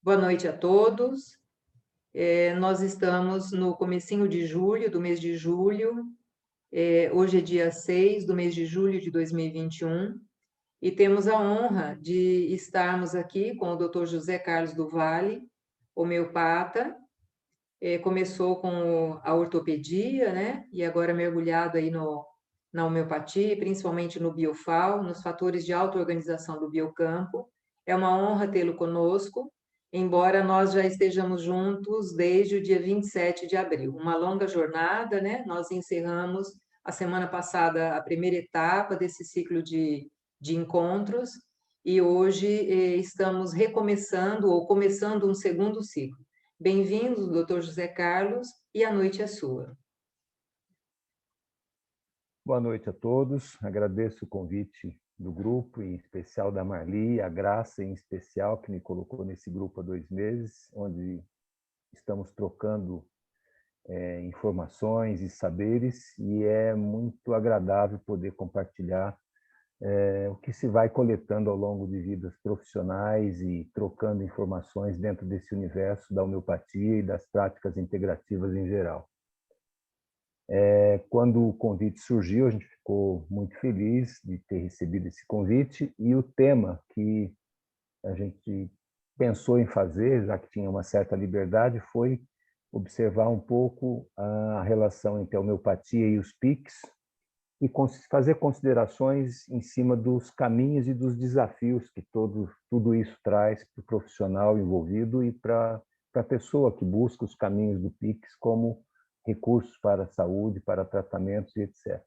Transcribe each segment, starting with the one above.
Boa noite a todos. Nós estamos no comecinho de julho, do mês de julho. Hoje é dia 6 do mês de julho de 2021 e temos a honra de estarmos aqui com o Dr. José Carlos do Valle, homeopata. Começou com a ortopedia, né? E agora mergulhado aí na homeopatia, principalmente no biofal, nos fatores de auto-organização do biocampo. É uma honra tê-lo conosco, embora nós já estejamos juntos desde o dia 27 de abril. Uma longa jornada, né? Nós encerramos a semana passada a primeira etapa desse ciclo de encontros e hoje estamos recomeçando ou começando um segundo ciclo. Bem-vindo, doutor José Carlos, e a noite é sua. Boa noite a todos. Agradeço o convite do grupo, em especial da Marli, a Graça, em especial, que me colocou nesse grupo há 2 meses, onde estamos trocando informações e saberes, e é muito agradável poder compartilhar o que se vai coletando ao longo de vidas profissionais e trocando informações dentro desse universo da homeopatia e das práticas integrativas em geral. Quando o convite surgiu, a gente ficou muito feliz de ter recebido esse convite, e o tema que a gente pensou em fazer, já que tinha uma certa liberdade, foi observar um pouco a relação entre a homeopatia e os PICs e fazer considerações em cima dos caminhos e dos desafios que tudo isso traz para o profissional envolvido e para a pessoa que busca os caminhos do PICs como recursos para a saúde, para tratamentos e etc.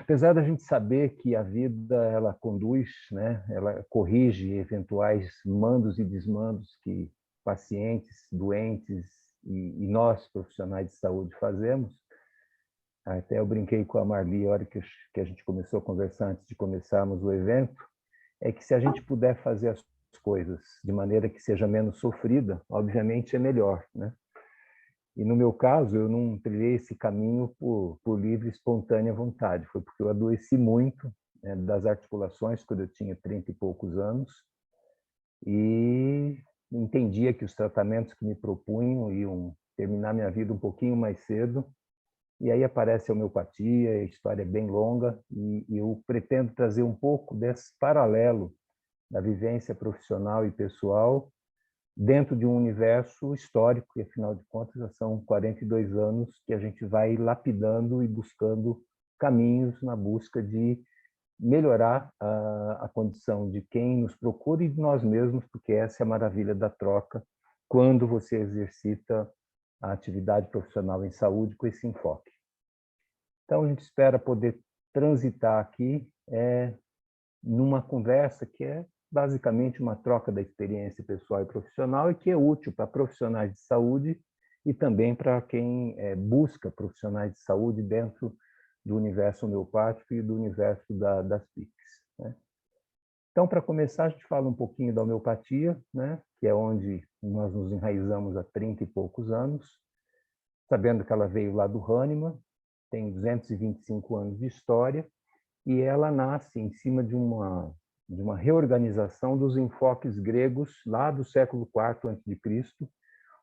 Apesar da gente saber que a vida ela conduz, né, ela corrige eventuais mandos e desmandos que pacientes, doentes e nós profissionais de saúde fazemos. Até eu brinquei com a Marli a hora que a gente começou a conversar antes de começarmos o evento, é que se a gente puder fazer as coisas de maneira que seja menos sofrida, obviamente é melhor, né? E no meu caso, eu não trilhei esse caminho por livre e espontânea vontade. Foi porque eu adoeci muito, né, das articulações quando eu tinha 30 e poucos anos e entendia que os tratamentos que me propunham iam terminar minha vida um pouquinho mais cedo. E aí aparece a homeopatia, a história é bem longa, e eu pretendo trazer um pouco desse paralelo da vivência profissional e pessoal dentro de um universo histórico, e afinal de contas já são 42 anos que a gente vai lapidando e buscando caminhos na busca de melhorar a condição de quem nos procura e de nós mesmos, porque essa é a maravilha da troca quando você exercita a atividade profissional em saúde com esse enfoque. Então, a gente espera poder transitar aqui numa conversa que é basicamente uma troca da experiência pessoal e profissional e que é útil para profissionais de saúde e também para quem busca profissionais de saúde dentro do universo homeopático e do universo das PICs, né? Então, para começar, a gente fala um pouquinho da homeopatia, né, que é onde nós nos enraizamos há 30 e poucos anos, sabendo que ela veio lá do Hahnemann, tem 225 anos de história, e ela nasce em cima de uma reorganização dos enfoques gregos lá do século IV a.C.,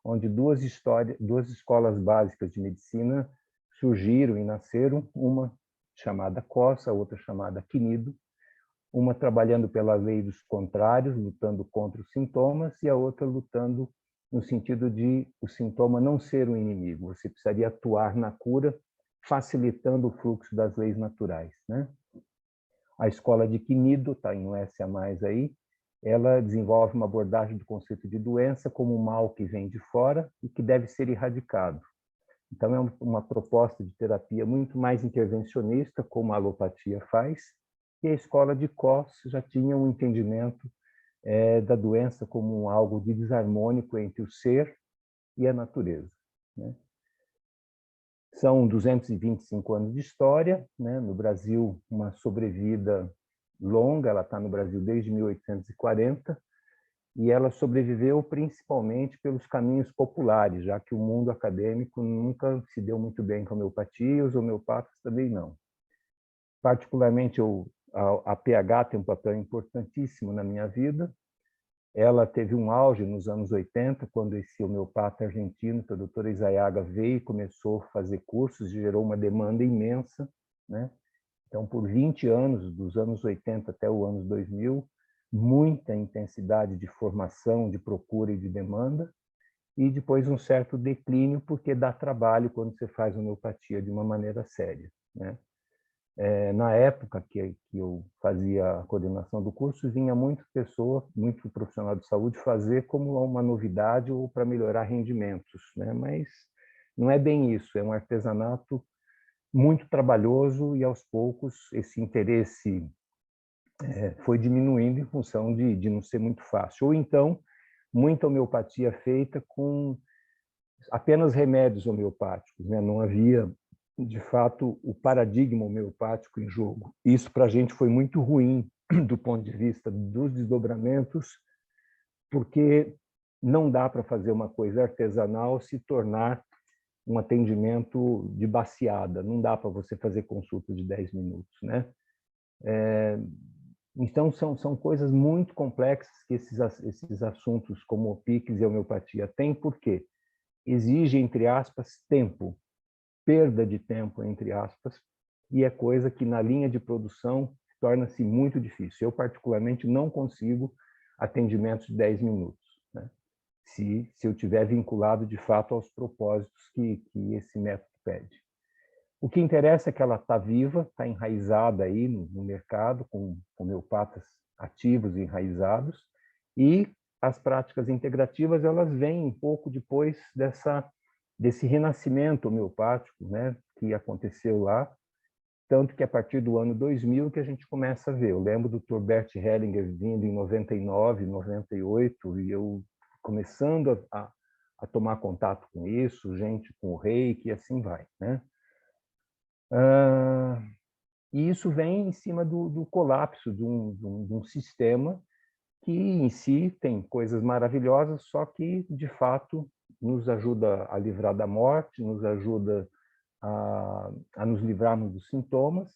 onde duas escolas básicas de medicina surgiram e nasceram, uma chamada Cos, a outra chamada Quinido, uma trabalhando pela lei dos contrários, lutando contra os sintomas, e a outra lutando no sentido de o sintoma não ser um inimigo, você precisaria atuar na cura, facilitando o fluxo das leis naturais, né? A escola de Quinido, está em um S a mais aí, ela desenvolve uma abordagem do conceito de doença como um mal que vem de fora e que deve ser erradicado. Então, é uma proposta de terapia muito mais intervencionista, como a alopatia faz, e a escola de Cos já tinha um entendimento da doença como algo de desarmônico entre o ser e a natureza, né? São 225 anos de história, né? No Brasil, uma sobrevida longa, ela está no Brasil desde 1840, e ela sobreviveu principalmente pelos caminhos populares, já que o mundo acadêmico nunca se deu muito bem com a homeopatia, e os homeopatas também não. Particularmente, a PH tem um papel importantíssimo na minha vida, Ela teve um auge nos anos 80, quando esse homeopata argentino, que é o Dr. Izaiaga, veio e começou a fazer cursos, e gerou uma demanda imensa, né? Então, por 20 anos, dos anos 80 até os anos 2000, muita intensidade de formação, de procura e de demanda, e depois um certo declínio, porque dá trabalho quando você faz homeopatia de uma maneira séria, né? Na época que eu fazia a coordenação do curso, vinha muita pessoa, muito profissional de saúde, fazer como uma novidade ou para melhorar rendimentos, né? Mas não é bem isso, é um artesanato muito trabalhoso e, aos poucos, esse interesse foi diminuindo em função de não ser muito fácil. Ou então, muita homeopatia feita com apenas remédios homeopáticos, né? Não havia, de fato, o paradigma homeopático em jogo. Isso, para a gente, foi muito ruim do ponto de vista dos desdobramentos, porque não dá para fazer uma coisa artesanal se tornar um atendimento de baseada, não dá para você fazer consulta de 10 minutos, né? Então, são coisas muito complexas que esses assuntos como o PICS e a homeopatia têm, porque exige, entre aspas, tempo, perda de tempo, entre aspas, e é coisa que na linha de produção torna-se muito difícil. Eu, particularmente, não consigo atendimentos de 10 minutos, né? Se eu tiver vinculado, de fato, aos propósitos que esse método pede. O que interessa é que ela está viva, está enraizada aí no mercado, com homeopatas ativos e enraizados, e as práticas integrativas, elas vêm um pouco depois desse renascimento homeopático, né, que aconteceu lá, tanto que a partir do ano 2000 que a gente começa a ver. Eu lembro do Dr. Bert Hellinger vindo em 99, 98, e eu começando a tomar contato com isso, gente com o reiki, e assim vai, né? E isso vem em cima do colapso de um sistema que, em si, tem coisas maravilhosas, só que, de fato, nos ajuda a livrar da morte, nos ajuda a nos livrarmos dos sintomas,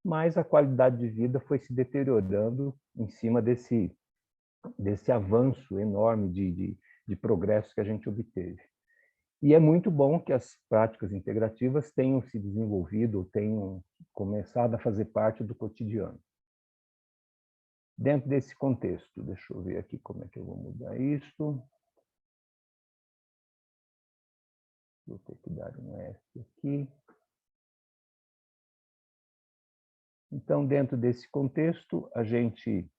mas a qualidade de vida foi se deteriorando em cima desse avanço enorme de progresso que a gente obteve. E é muito bom que as práticas integrativas tenham se desenvolvido, tenham começado a fazer parte do cotidiano. Dentro desse contexto, deixa eu ver aqui como é que eu vou mudar isso. Vou ter que dar um F aqui. Então, dentro desse contexto, a gente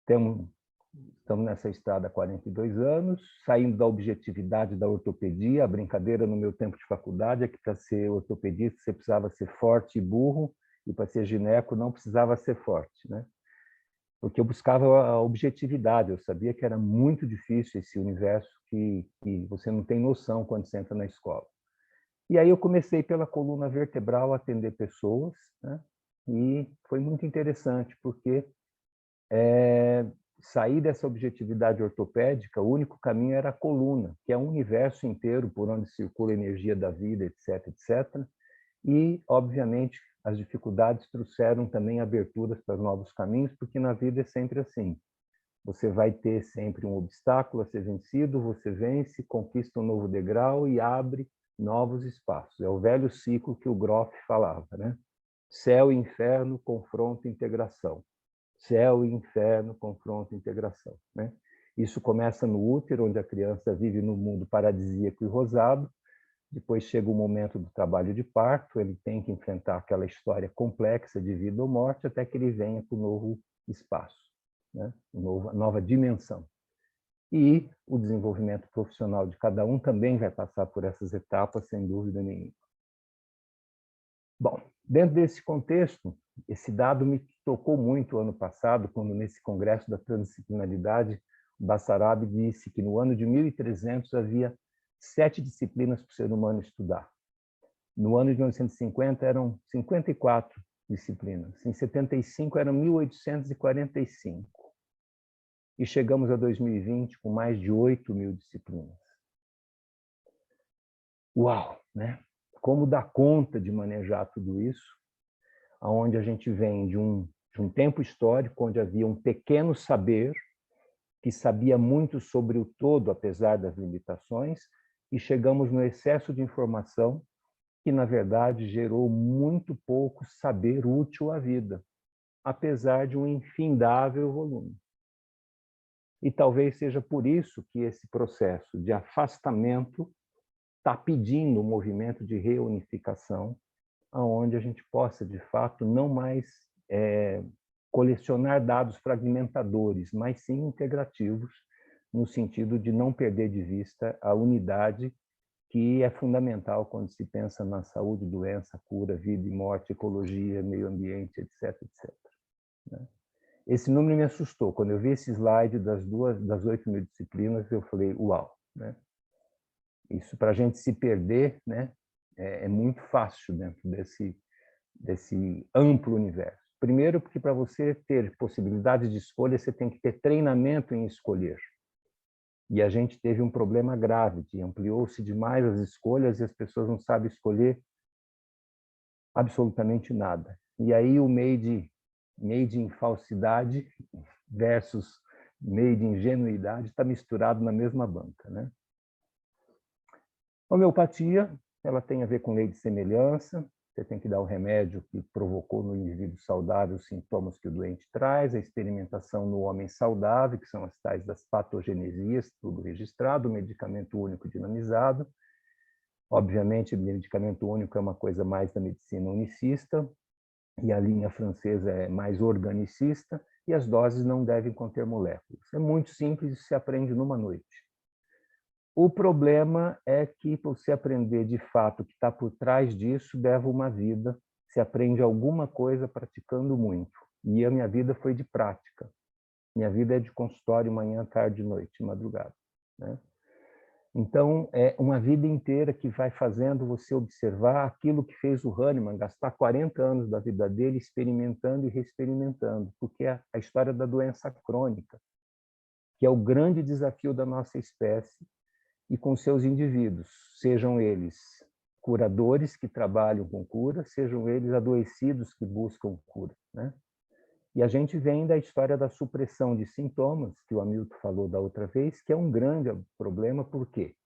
estamos nessa estrada há 42 anos, saindo da objetividade da ortopedia. A brincadeira no meu tempo de faculdade é que para ser ortopedista você precisava ser forte e burro, e para ser gineco não precisava ser forte, né? Porque eu buscava a objetividade, eu sabia que era muito difícil esse universo que você não tem noção quando você entra na escola. E aí eu comecei pela coluna vertebral a atender pessoas, né? E foi muito interessante, porque sair dessa objetividade ortopédica, o único caminho era a coluna, que é um universo inteiro por onde circula a energia da vida, etc, etc. E, obviamente, as dificuldades trouxeram também aberturas para novos caminhos, porque na vida é sempre assim. Você vai ter sempre um obstáculo a ser vencido, você vence, conquista um novo degrau e abre novos espaços. É o velho ciclo que o Groff falava, né? Céu e inferno, confronto e integração. Céu e inferno, confronto e integração, né? Isso começa no útero, onde a criança vive no mundo paradisíaco e rosado. Depois chega o momento do trabalho de parto, ele tem que enfrentar aquela história complexa de vida ou morte até que ele venha para o novo espaço, né? Nova dimensão. E o desenvolvimento profissional de cada um também vai passar por essas etapas, sem dúvida nenhuma. Bom, dentro desse contexto, esse dado me tocou muito ano passado, quando nesse congresso da transdisciplinaridade, o Bassarabi disse que no ano de 1300 havia 7 disciplinas para o ser humano estudar. No ano de 1950 eram 54 disciplinas. Em 75 eram 1845. E chegamos a 2020 com mais de 8.000 disciplinas. Uau, né? Como dar conta de manejar tudo isso, onde a gente vem de um de um tempo histórico onde havia um pequeno saber que sabia muito sobre o todo, apesar das limitações, e chegamos no excesso de informação que, na verdade, gerou muito pouco saber útil à vida, apesar de um infindável volume. E talvez seja por isso que esse processo de afastamento está pedindo um movimento de reunificação, onde a gente possa, de fato, não mais colecionar dados fragmentadores, mas sim integrativos, no sentido de não perder de vista a unidade que é fundamental quando se pensa na saúde, doença, cura, vida e morte, ecologia, meio ambiente, etc, etc. Esse número me assustou. Quando eu vi esse slide das 8.000 disciplinas, eu falei, uau, né? Isso, para a gente se perder, né, é muito fácil dentro desse amplo universo. Primeiro, porque para você ter possibilidade de escolha, você tem que ter treinamento em escolher. E a gente teve um problema grave, que ampliou-se demais as escolhas e as pessoas não sabem escolher absolutamente nada. E aí o made in falsidade versus made in ingenuidade está misturado na mesma banca, né? A homeopatia, ela tem a ver com lei de semelhança. Você tem que dar o remédio que provocou no indivíduo saudável os sintomas que o doente traz, a experimentação no homem saudável, que são as tais das patogenesias, tudo registrado, o medicamento único dinamizado. Obviamente, o medicamento único é uma coisa mais da medicina unicista, e a linha francesa é mais organicista, e as doses não devem conter moléculas. É muito simples e se aprende numa noite. O problema é que, para você aprender de fato o que está por trás disso, leva uma vida. Se aprende alguma coisa praticando muito. E a minha vida foi de prática. Minha vida é de consultório manhã, tarde, noite, madrugada, né? Então, é uma vida inteira que vai fazendo você observar aquilo que fez o Hahnemann gastar 40 anos da vida dele experimentando e reexperimentando, porque é a história da doença crônica, que é o grande desafio da nossa espécie, e com seus indivíduos, sejam eles curadores que trabalham com cura, sejam eles adoecidos que buscam cura, né? E a gente vem da história da supressão de sintomas, que o Hamilton falou da outra vez, que é um grande problema, porque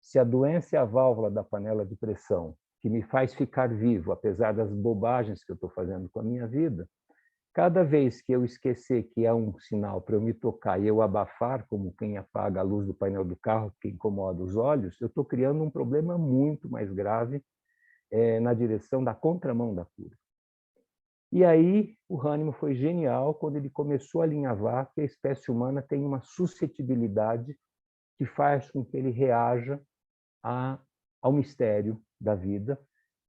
se a doença é a válvula da panela de pressão, que me faz ficar vivo, apesar das bobagens que eu estou fazendo com a minha vida, cada vez que eu esquecer que é um sinal para eu me tocar e eu abafar, como quem apaga a luz do painel do carro, que incomoda os olhos, eu estou criando um problema muito mais grave na direção da contramão da cura. E aí o Hahnemann foi genial quando ele começou a alinhavar que a espécie humana tem uma suscetibilidade que faz com que ele reaja ao mistério da vida,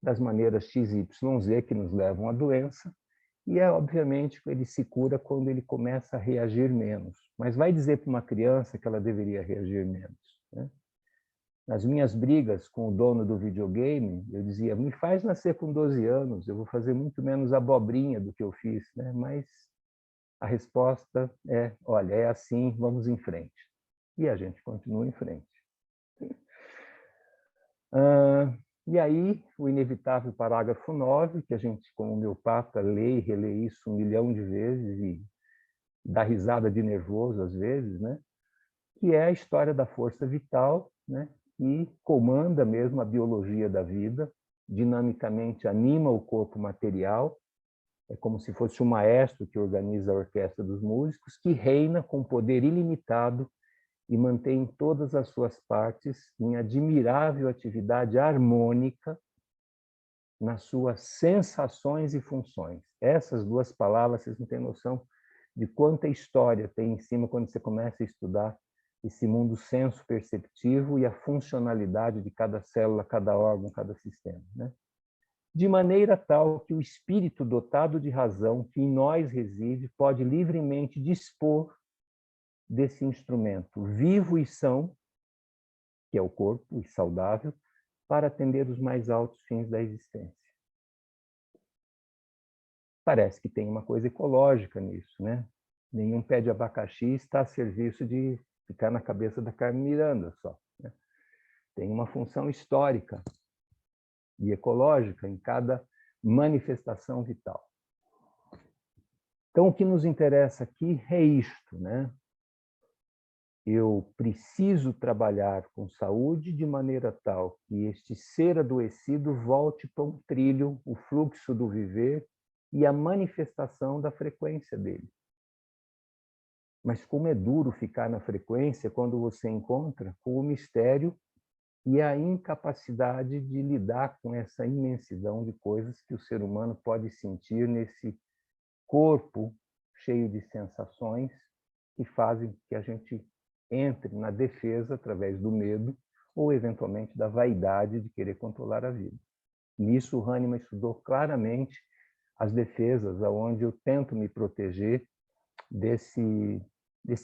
das maneiras XYZ que nos levam à doença. E, obviamente, ele se cura quando ele começa a reagir menos. Mas vai dizer para uma criança que ela deveria reagir menos, né? Nas minhas brigas com o dono do videogame, eu dizia, me faz nascer com 12 anos, eu vou fazer muito menos abobrinha do que eu fiz, né? Mas a resposta é, olha, é assim, vamos em frente. E a gente continua em frente. E aí, o inevitável parágrafo 9, que a gente, como homeopata, lê e relê isso 1 milhão de vezes e dá risada de nervoso às vezes, né? Que é a história da força vital, né? Que comanda mesmo a biologia da vida, dinamicamente anima o corpo material, é como se fosse um maestro que organiza a orquestra dos músicos, que reina com poder ilimitado e mantém todas as suas partes em admirável atividade harmônica nas suas sensações e funções. Essas duas palavras, vocês não têm noção de quanta história tem em cima quando você começa a estudar esse mundo senso-perceptivo e a funcionalidade de cada célula, cada órgão, cada sistema, né? De maneira tal que o espírito dotado de razão que em nós reside pode livremente dispor desse instrumento vivo e são, que é o corpo, e saudável, para atender os mais altos fins da existência. Parece que tem uma coisa ecológica nisso, né? Nenhum pé de abacaxi está a serviço de ficar na cabeça da Carmen Miranda só, né? Tem uma função histórica e ecológica em cada manifestação vital. Então, o que nos interessa aqui é isto, né? Eu preciso trabalhar com saúde de maneira tal que este ser adoecido volte para um trilho, o fluxo do viver e a manifestação da frequência dele. Mas como é duro ficar na frequência quando você encontra com o mistério e a incapacidade de lidar com essa imensidão de coisas que o ser humano pode sentir nesse corpo cheio de sensações que fazem que a gente entre na defesa através do medo ou, eventualmente, da vaidade de querer controlar a vida. Nisso, o Hahnemann estudou claramente as defesas, onde eu tento me proteger desse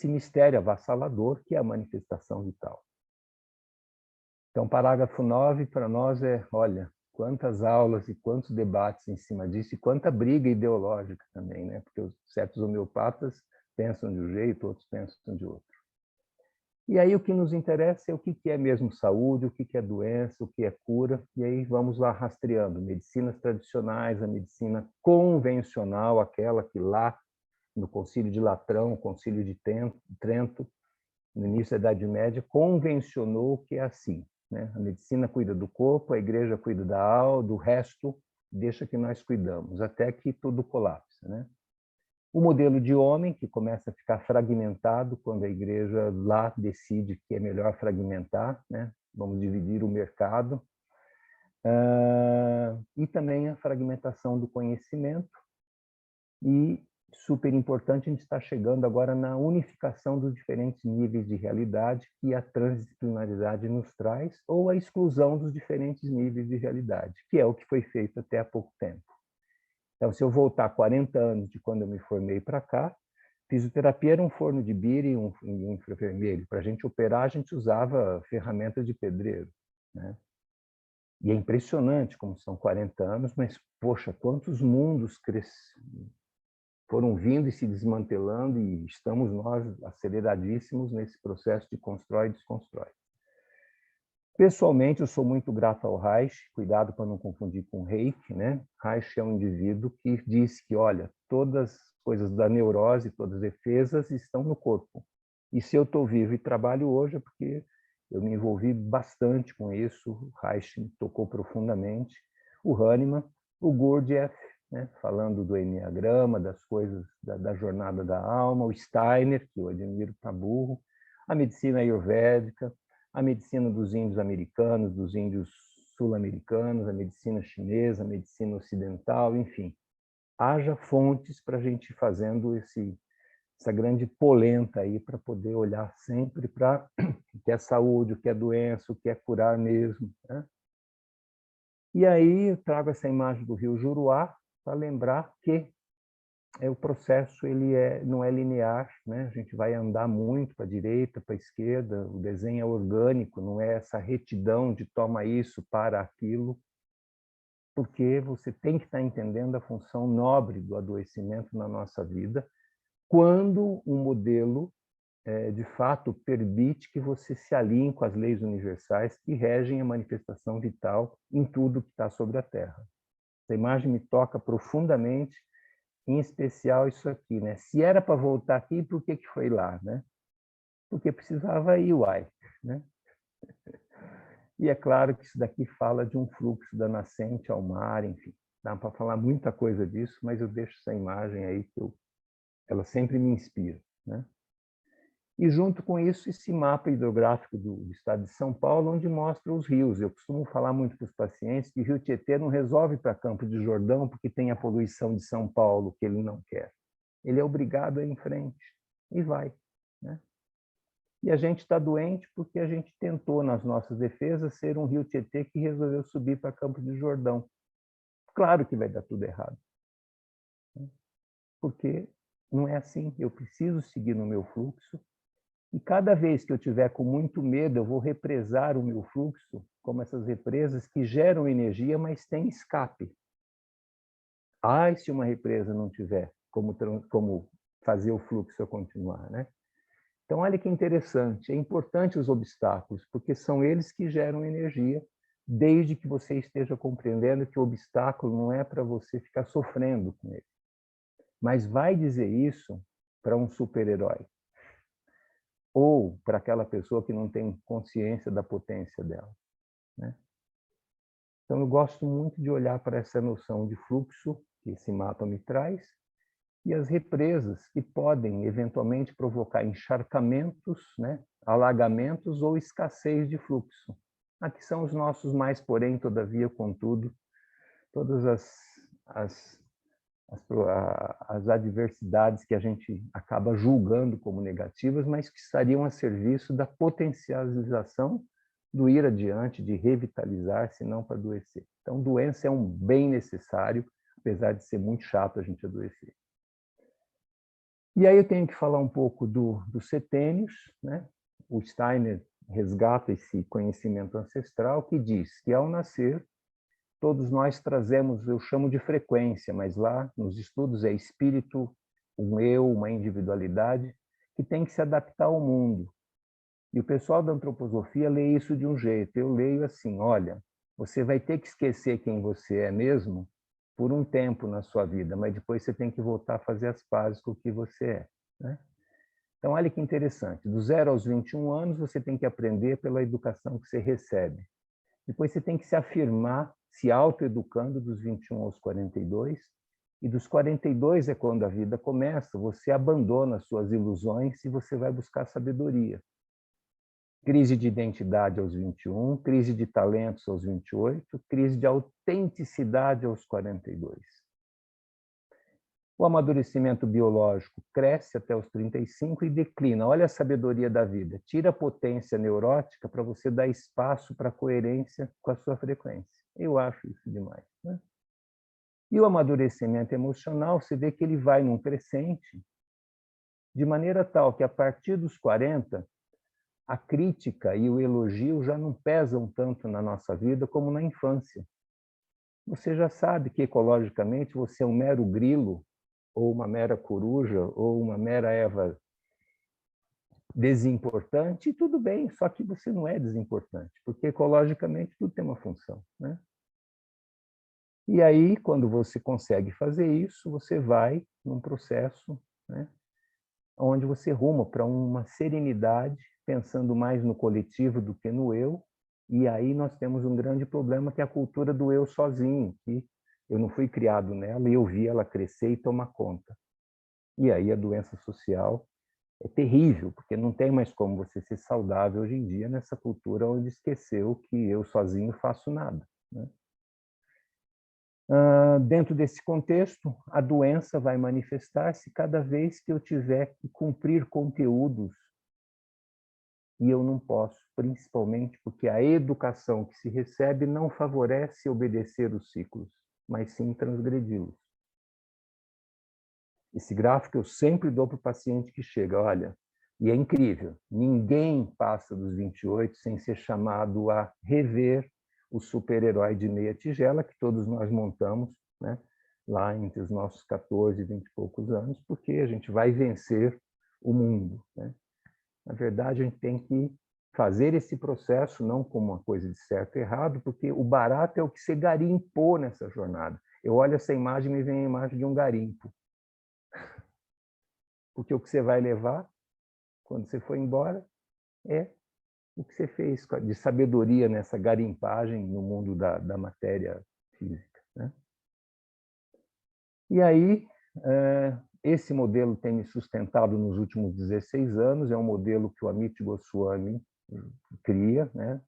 mistério avassalador que é a manifestação vital. Então, parágrafo 9, para nós olha, quantas aulas e quantos debates em cima disso, e quanta briga ideológica também, né? Porque certos homeopatas pensam de um jeito, outros pensam de outro. E aí o que nos interessa é o que é mesmo saúde, o que é doença, o que é cura, e aí vamos lá rastreando medicinas tradicionais, a medicina convencional, aquela que lá no Concílio de Latrão, Concílio de Trento, no início da Idade Média, convencionou que é assim, né? A medicina cuida do corpo, a igreja cuida da alma, do resto deixa que nós cuidamos, até que tudo colapsa, né? O modelo de homem, que começa a ficar fragmentado quando a igreja lá decide que é melhor fragmentar, né? Vamos dividir o mercado. E também a fragmentação do conhecimento. E, super importante, a gente está chegando agora na unificação dos diferentes níveis de realidade que a transdisciplinaridade nos traz, ou a exclusão dos diferentes níveis de realidade, que é o que foi feito até há pouco tempo. Então, se eu voltar 40 anos de quando eu me formei para cá, fisioterapia era um forno de bira e um infravermelho. Para a gente operar, a gente usava ferramentas de pedreiro, né? E é impressionante como são 40 anos, mas, poxa, quantos mundos foram vindo e se desmantelando, e estamos nós aceleradíssimos nesse processo de constrói e desconstrói. Pessoalmente, eu sou muito grato ao Reich, cuidado para não confundir com Reiki, né? Reich é um indivíduo que diz que, olha, todas as coisas da neurose, todas as defesas estão no corpo. E se eu estou vivo e trabalho hoje é porque eu me envolvi bastante com isso, o Reich me tocou profundamente, o Hahnemann, o Gurdjieff, né? Falando do enneagrama, das coisas da jornada da alma, o Steiner, que eu admiro para burro, a medicina ayurvédica, a medicina dos índios americanos, dos índios sul-americanos, a medicina chinesa, a medicina ocidental, enfim. Haja fontes para a gente ir fazendo essa grande polenta aí para poder olhar sempre para o que é saúde, o que é doença, o que é curar mesmo, né? E aí eu trago essa imagem do rio Juruá para lembrar que o processo não é linear, né? A gente vai andar muito para a direita, para a esquerda, o desenho é orgânico, não é essa retidão de toma isso, para aquilo, porque você tem que estar entendendo a função nobre do adoecimento na nossa vida, quando o modelo, de fato, permite que você se alinhe com as leis universais que regem a manifestação vital em tudo que está sobre a Terra. Essa imagem me toca profundamente, em especial isso aqui, né? Se era para voltar aqui, por que foi lá, né? Porque precisava ir, uai, né? E é claro que isso daqui fala de um fluxo da nascente ao mar, enfim. Dá para falar muita coisa disso, mas eu deixo essa imagem aí que ela sempre me inspira, né? E junto com isso, esse mapa hidrográfico do estado de São Paulo, onde mostra os rios. Eu costumo falar muito para os pacientes que o Rio Tietê não resolve para Campo de Jordão porque tem a poluição de São Paulo que ele não quer. Ele é obrigado a ir em frente e vai, né? E a gente está doente porque a gente tentou, nas nossas defesas, ser um Rio Tietê que resolveu subir para Campo de Jordão. Claro que vai dar tudo errado, né? Porque não é assim. Eu preciso seguir no meu fluxo. E cada vez que eu tiver com muito medo, eu vou represar o meu fluxo, como essas represas que geram energia, mas têm escape. Ai, se uma represa não tiver como fazer o fluxo continuar, né? Então, olha que interessante. É importante os obstáculos, porque são eles que geram energia, desde que você esteja compreendendo que o obstáculo não é para você ficar sofrendo com ele, mas vai dizer isso para um super-herói ou para aquela pessoa que não tem consciência da potência dela, né? Então, eu gosto muito de olhar para essa noção de fluxo que esse mapa me traz e as represas que podem, eventualmente, provocar encharcamentos, né, alagamentos ou escassez de fluxo. Aqui são os nossos mais, porém, todavia, contudo, todas as adversidades que a gente acaba julgando como negativas, mas que estariam a serviço da potencialização do ir adiante, de revitalizar, se não para adoecer. Então, doença é um bem necessário, apesar de ser muito chato a gente adoecer. E aí eu tenho que falar um pouco dos setênios, né? O Steiner resgata esse conhecimento ancestral que diz que, ao nascer, todos nós trazemos, eu chamo de frequência, mas lá nos estudos é espírito, um eu, uma individualidade, que tem que se adaptar ao mundo. E o pessoal da antroposofia lê isso de um jeito. Eu leio assim, olha, você vai ter que esquecer quem você é mesmo por um tempo na sua vida, mas depois você tem que voltar a fazer as pazes com o que você é, né? Então, olha que interessante. Do 0 aos 21 anos, você tem que aprender pela educação que você recebe. Depois você tem que se afirmar, se autoeducando dos 21 aos 42, e dos 42 é quando a vida começa, você abandona suas ilusões e você vai buscar sabedoria. Crise de identidade aos 21, crise de talentos aos 28, crise de autenticidade aos 42. O amadurecimento biológico cresce até os 35 e declina. Olha a sabedoria da vida. Tira a potência neurótica para você dar espaço para a coerência com a sua frequência. Eu acho isso demais, né? E o amadurecimento emocional, você vê que ele vai num crescente, de maneira tal que, a partir dos 40, a crítica e o elogio já não pesam tanto na nossa vida como na infância. Você já sabe que, ecologicamente, você é um mero grilo, ou uma mera coruja, ou uma mera Eva desimportante, e tudo bem, só que você não é desimportante, porque ecologicamente tudo tem uma função, né? E aí, quando você consegue fazer isso, você vai num processo, né, onde você ruma para uma serenidade, pensando mais no coletivo do que no eu, e aí nós temos um grande problema, que é a cultura do eu sozinho, que eu não fui criado nela e eu vi ela crescer e tomar conta. E aí a doença social é terrível, porque não tem mais como você ser saudável hoje em dia nessa cultura onde esqueceu que eu sozinho faço nada, né? Dentro desse contexto, a doença vai manifestar-se cada vez que eu tiver que cumprir conteúdos e eu não posso, principalmente porque a educação que se recebe não favorece obedecer os ciclos, mas sim transgredi-los. Esse gráfico eu sempre dou para o paciente que chega, olha, e é incrível, ninguém passa dos 28 sem ser chamado a rever o super-herói de meia tigela que todos nós montamos, né, lá entre os nossos 14 e 20 e poucos anos, porque a gente vai vencer o mundo, né? Na verdade, a gente tem que fazer esse processo não como uma coisa de certo e errado, porque o barato é o que você garimpou nessa jornada. Eu olho essa imagem e me vem a imagem de um garimpo. Porque o que você vai levar, quando você for embora, é o que você fez de sabedoria nessa garimpagem no mundo da matéria física, né? E aí, esse modelo tem me sustentado nos últimos 16 anos, é um modelo que o Amit Goswami cria, né?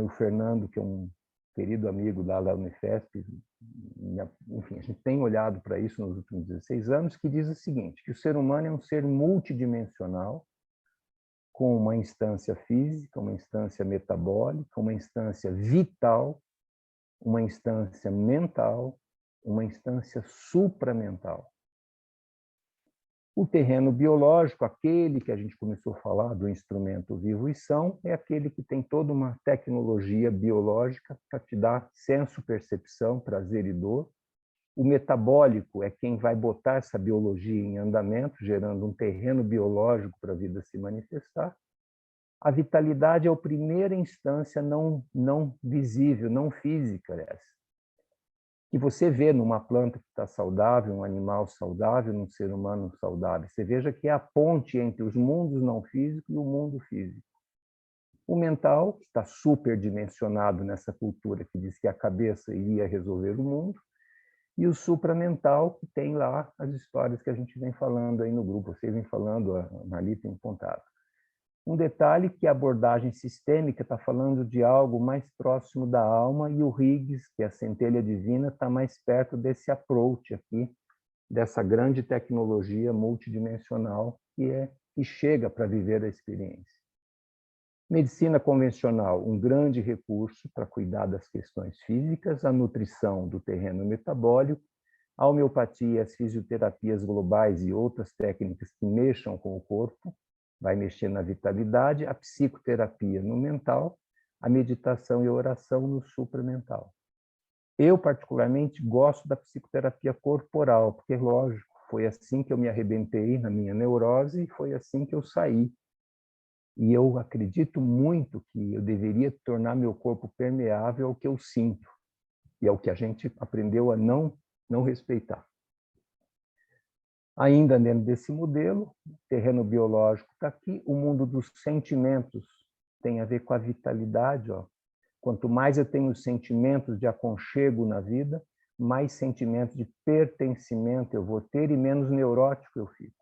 O Fernando, que é um querido amigo da Unifesp, enfim, a gente tem olhado para isso nos últimos 16 anos, que diz o seguinte, que o ser humano é um ser multidimensional, com uma instância física, uma instância metabólica, uma instância vital, uma instância mental, uma instância supramental. O terreno biológico, aquele que a gente começou a falar do instrumento vivo e são, é aquele que tem toda uma tecnologia biológica para te dar senso, percepção, prazer e dor. O metabólico é quem vai botar essa biologia em andamento, gerando um terreno biológico para a vida se manifestar. A vitalidade é a primeira instância não visível, não física, aliás. que você vê numa planta que está saudável, um animal saudável, num ser humano saudável. Você veja que é a ponte entre os mundos não físicos e o mundo físico. O mental, que está superdimensionado nessa cultura que diz que a cabeça iria resolver o mundo, e o supramental, que tem lá as histórias que a gente vem falando aí no grupo, vocês vêm falando, a Marli tem contado. Um detalhe que a abordagem sistêmica está falando de algo mais próximo da alma e o Higgs, que é a centelha divina, está mais perto desse approach aqui, dessa grande tecnologia multidimensional que chega para viver a experiência. Medicina convencional, um grande recurso para cuidar das questões físicas, a nutrição do terreno metabólico, a homeopatia, as fisioterapias globais e outras técnicas que mexam com o corpo, vai mexer na vitalidade, a psicoterapia no mental, a meditação e a oração no supramental. Eu, particularmente, gosto da psicoterapia corporal, porque, lógico, foi assim que eu me arrebentei na minha neurose e foi assim que eu saí. E eu acredito muito que eu deveria tornar meu corpo permeável ao que eu sinto, e é o que a gente aprendeu a não respeitar. Ainda dentro desse modelo, o terreno biológico está aqui, o mundo dos sentimentos tem a ver com a vitalidade. Ó. Quanto mais eu tenho sentimentos de aconchego na vida, mais sentimentos de pertencimento eu vou ter e menos neurótico eu fico.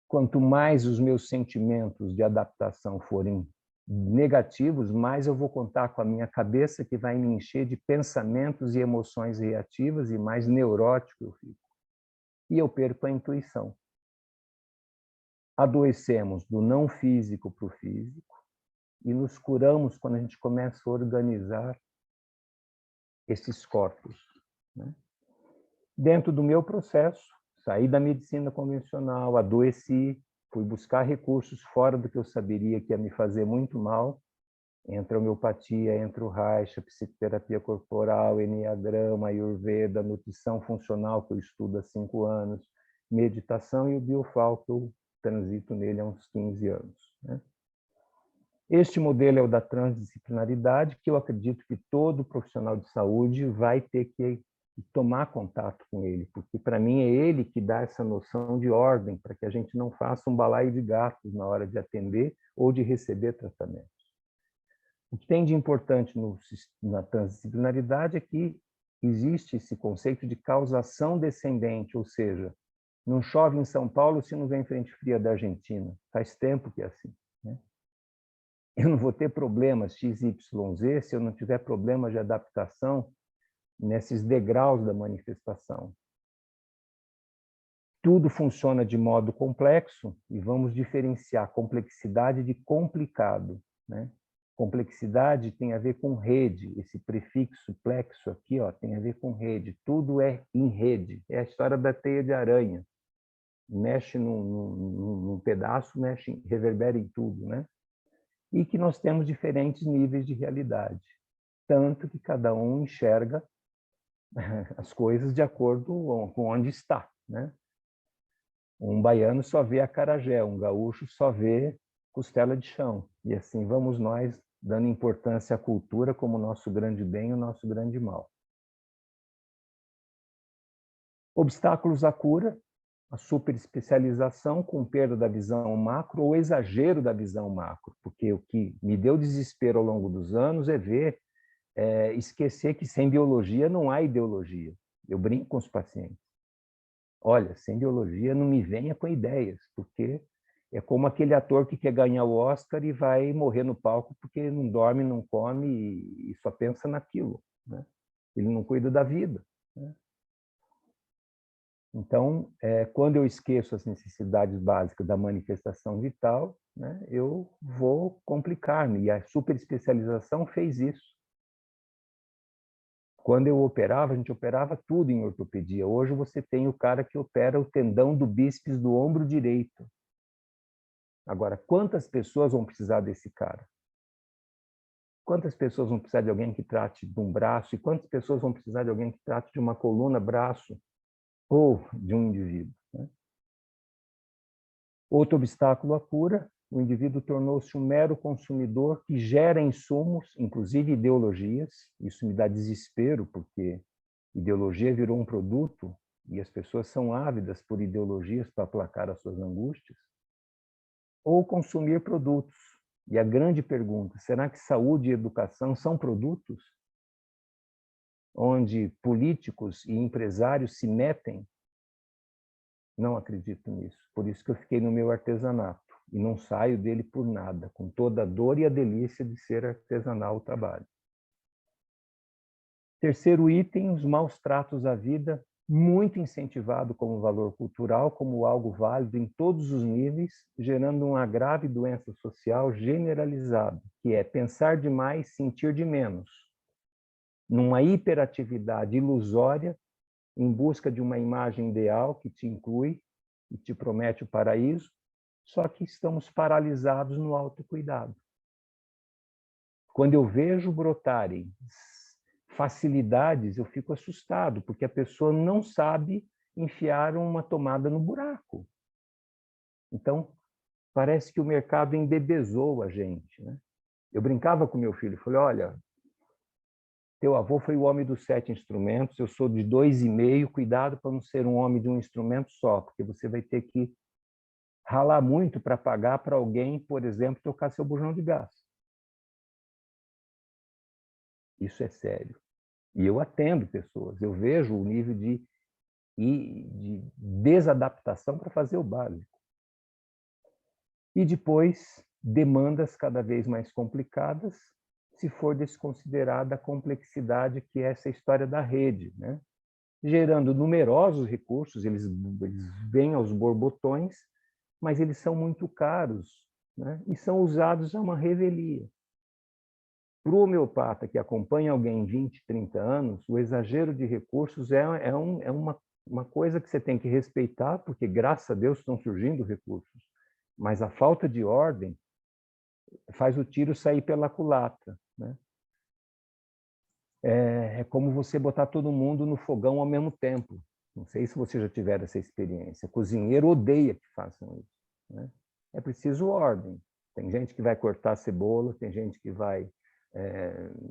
Quanto mais os meus sentimentos de adaptação forem negativos, mais eu vou contar com a minha cabeça, que vai me encher de pensamentos e emoções reativas, e mais neurótico eu fico. E eu perco a intuição. Adoecemos do não físico para o físico e nos curamos quando a gente começa a organizar esses corpos. Né? Dentro do meu processo, saí da medicina convencional, adoeci, fui buscar recursos fora do que eu saberia que ia me fazer muito mal. Entra a homeopatia, entra o Reiki, psicoterapia corporal, enneagrama, ayurveda, nutrição funcional, que eu estudo há 5 anos, meditação e o biofal, que eu transito nele há uns 15 anos. Né? Este modelo é o da transdisciplinaridade, que eu acredito que todo profissional de saúde vai ter que tomar contato com ele, porque para mim é ele que dá essa noção de ordem, para que a gente não faça um balaio de gatos na hora de atender ou de receber tratamento. O que tem de importante na transdisciplinaridade é que existe esse conceito de causação descendente, ou seja, não chove em São Paulo se não vem frente fria da Argentina. Faz tempo que é assim. Né? Eu não vou ter problemas XYZ se eu não tiver problemas de adaptação nesses degraus da manifestação. Tudo funciona de modo complexo e vamos diferenciar complexidade de complicado. Né? Complexidade tem a ver com rede, esse prefixo plexo aqui ó, tem a ver com rede, tudo é em rede, é a história da teia de aranha, mexe num pedaço, mexe, reverbera em tudo, né? E que nós temos diferentes níveis de realidade, tanto que cada um enxerga as coisas de acordo com onde está, né? Um baiano só vê acarajé, um gaúcho só vê costela de chão, e assim vamos nós dando importância à cultura como o nosso grande bem e o nosso grande mal. Obstáculos à cura, a superespecialização com perda da visão macro ou exagero da visão macro, porque o que me deu desespero ao longo dos anos é ver, esquecer que sem biologia não há ideologia. Eu brinco com os pacientes. Olha, sem biologia não me venha com ideias, porque é como aquele ator que quer ganhar o Oscar e vai morrer no palco porque não dorme, não come e só pensa naquilo. Né? Ele não cuida da vida. Né? Então, quando eu esqueço as necessidades básicas da manifestação vital, né, eu vou complicar-me. E a superespecialização fez isso. Quando eu operava, a gente operava tudo em ortopedia. Hoje você tem o cara que opera o tendão do bíceps do ombro direito. Agora, quantas pessoas vão precisar desse cara? Quantas pessoas vão precisar de alguém que trate de um braço? E quantas pessoas vão precisar de alguém que trate de uma coluna, braço? Ou de um indivíduo? Né? Outro obstáculo à cura o indivíduo tornou-se um mero consumidor que gera insumos, inclusive ideologias. Isso me dá desespero, porque ideologia virou um produto e as pessoas são ávidas por ideologias para aplacar as suas angústias. Ou consumir produtos. E a grande pergunta, será que saúde e educação são produtos? Onde políticos e empresários se metem? Não acredito nisso. Por isso que eu fiquei no meu artesanato. E não saio dele por nada, com toda a dor e a delícia de ser artesanal o trabalho. Terceiro item, os maus tratos à vida, muito incentivado como valor cultural, como algo válido em todos os níveis, gerando uma grave doença social generalizada, que é pensar demais, sentir de menos, numa hiperatividade ilusória, em busca de uma imagem ideal que te inclui e te promete o paraíso, só que estamos paralisados no autocuidado. Quando eu vejo brotarem facilidades, eu fico assustado, porque a pessoa não sabe enfiar uma tomada no buraco. Então, parece que o mercado embebezou a gente, né? Eu brincava com meu filho, falei, olha, teu avô foi o homem dos 7 instrumentos, eu sou de 2,5, cuidado para não ser um homem de um instrumento só, porque você vai ter que ralar muito para pagar para alguém, por exemplo, tocar seu bujão de gás. Isso é sério. E eu atendo pessoas, eu vejo o nível de desadaptação para fazer o básico. E depois, demandas cada vez mais complicadas, se for desconsiderada a complexidade que é essa história da rede, né? Gerando numerosos recursos, eles vêm aos borbotões, mas eles são muito caros, né? E são usados a uma revelia. Para o homeopata que acompanha alguém 20, 30 anos, o exagero de recursos é uma coisa que você tem que respeitar, porque, graças a Deus, estão surgindo recursos. Mas a falta de ordem faz o tiro sair pela culatra, né? É como você botar todo mundo no fogão ao mesmo tempo. Não sei se você já tiver essa experiência. Cozinheiro odeia que façam isso, né? É preciso ordem. Tem gente que vai cortar a cebola, tem gente que vai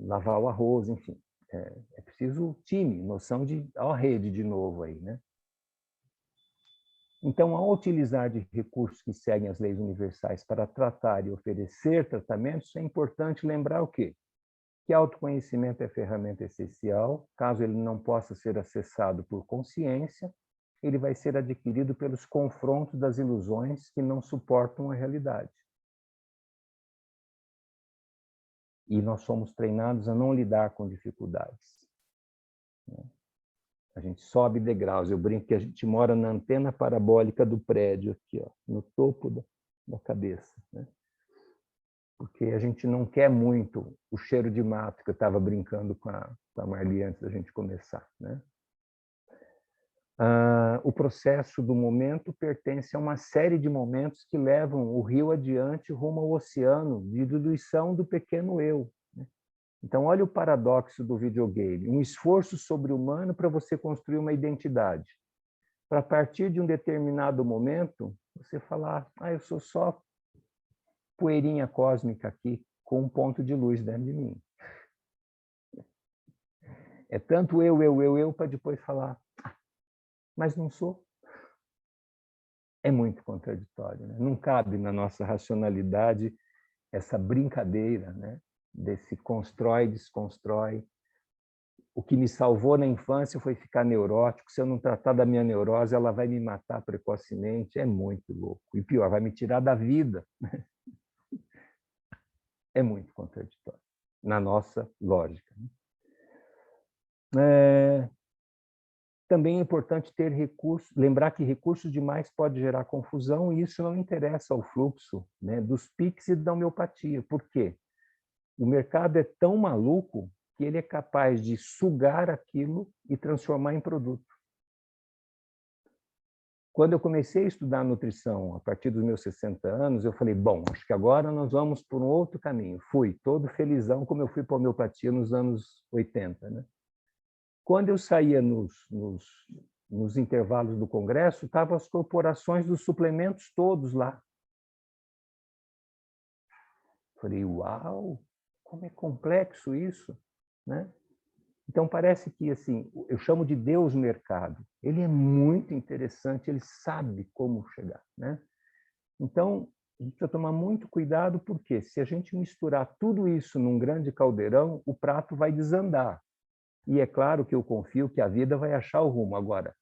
lavar o arroz, enfim. É preciso time, noção de rede de novo aí, né? Então, ao utilizar de recursos que seguem as leis universais para tratar e oferecer tratamentos, é importante lembrar o quê? Que autoconhecimento é ferramenta essencial. Caso ele não possa ser acessado por consciência, ele vai ser adquirido pelos confrontos das ilusões que não suportam a realidade. E nós somos treinados a não lidar com dificuldades. A gente sobe degraus. Eu brinco que a gente mora na antena parabólica do prédio, aqui, ó, no topo da cabeça, né? Porque a gente não quer muito o cheiro de mato, que eu estava brincando com a Marli antes da gente começar, né? O processo do momento pertence a uma série de momentos que levam o rio adiante rumo ao oceano de diluição do pequeno eu. Então, olha o paradoxo do videogame. Um esforço sobre-humano para você construir uma identidade. Para, a partir de um determinado momento, você falar, eu sou só poeirinha cósmica aqui, com um ponto de luz dentro de mim. É tanto eu, para depois falar, mas não sou. É muito contraditório, né? Não cabe na nossa racionalidade essa brincadeira, né? Desse constrói, desconstrói. O que me salvou na infância foi ficar neurótico. Se eu não tratar da minha neurose, ela vai me matar precocemente. É muito louco. E pior, vai me tirar da vida. É muito contraditório, na nossa lógica. Também é importante ter recursos, lembrar que recursos demais pode gerar confusão, e isso não interessa ao fluxo, né, dos PIX e da homeopatia. Por quê? O mercado é tão maluco que ele é capaz de sugar aquilo e transformar em produto. Quando eu comecei a estudar nutrição, a partir dos meus 60 anos, eu falei, bom, acho que agora nós vamos por um outro caminho. Fui todo felizão, como eu fui para a homeopatia nos anos 80, né? Quando eu saía nos intervalos do congresso, estavam as corporações dos suplementos todos lá. Falei, uau, como é complexo isso, né? Então, parece que, assim, eu chamo de Deus mercado. Ele é muito interessante, ele sabe como chegar, né? Então, a gente precisa tomar muito cuidado, porque se a gente misturar tudo isso num grande caldeirão, o prato vai desandar. E é claro que eu confio que a vida vai achar o rumo. Agora,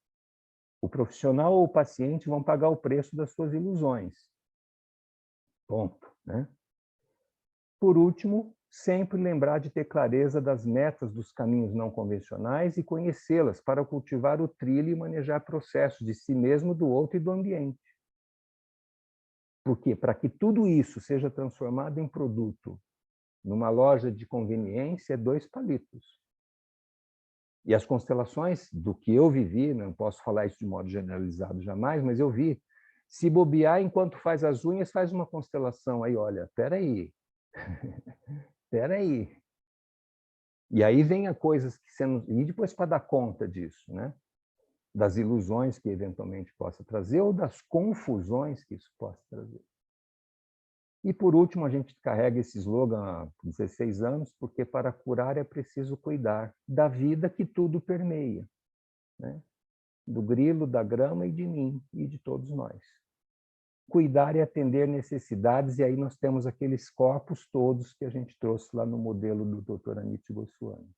o profissional ou o paciente vão pagar o preço das suas ilusões. Ponto, né? Por último, sempre lembrar de ter clareza das metas dos caminhos não convencionais e conhecê-las para cultivar o trilho e manejar processos de si mesmo, do outro e do ambiente. Por quê? Para que tudo isso seja transformado em produto numa loja de conveniência, é 2 palitos. E as constelações do que eu vivi, não posso falar isso de modo generalizado jamais, mas eu vi, se bobear enquanto faz as unhas, faz uma constelação. Aí, olha, espera aí. Espera aí. E aí vem a coisas que sendo... E depois para dar conta disso, né? Das ilusões que eventualmente possa trazer ou das confusões que isso possa trazer. E, por último, a gente carrega esse slogan há 16 anos, porque para curar é preciso cuidar da vida que tudo permeia, né? Do grilo, da grama e de mim, e de todos nós. Cuidar e atender necessidades, e aí nós temos aqueles corpos todos que a gente trouxe lá no modelo do Dr. Amit Goswami.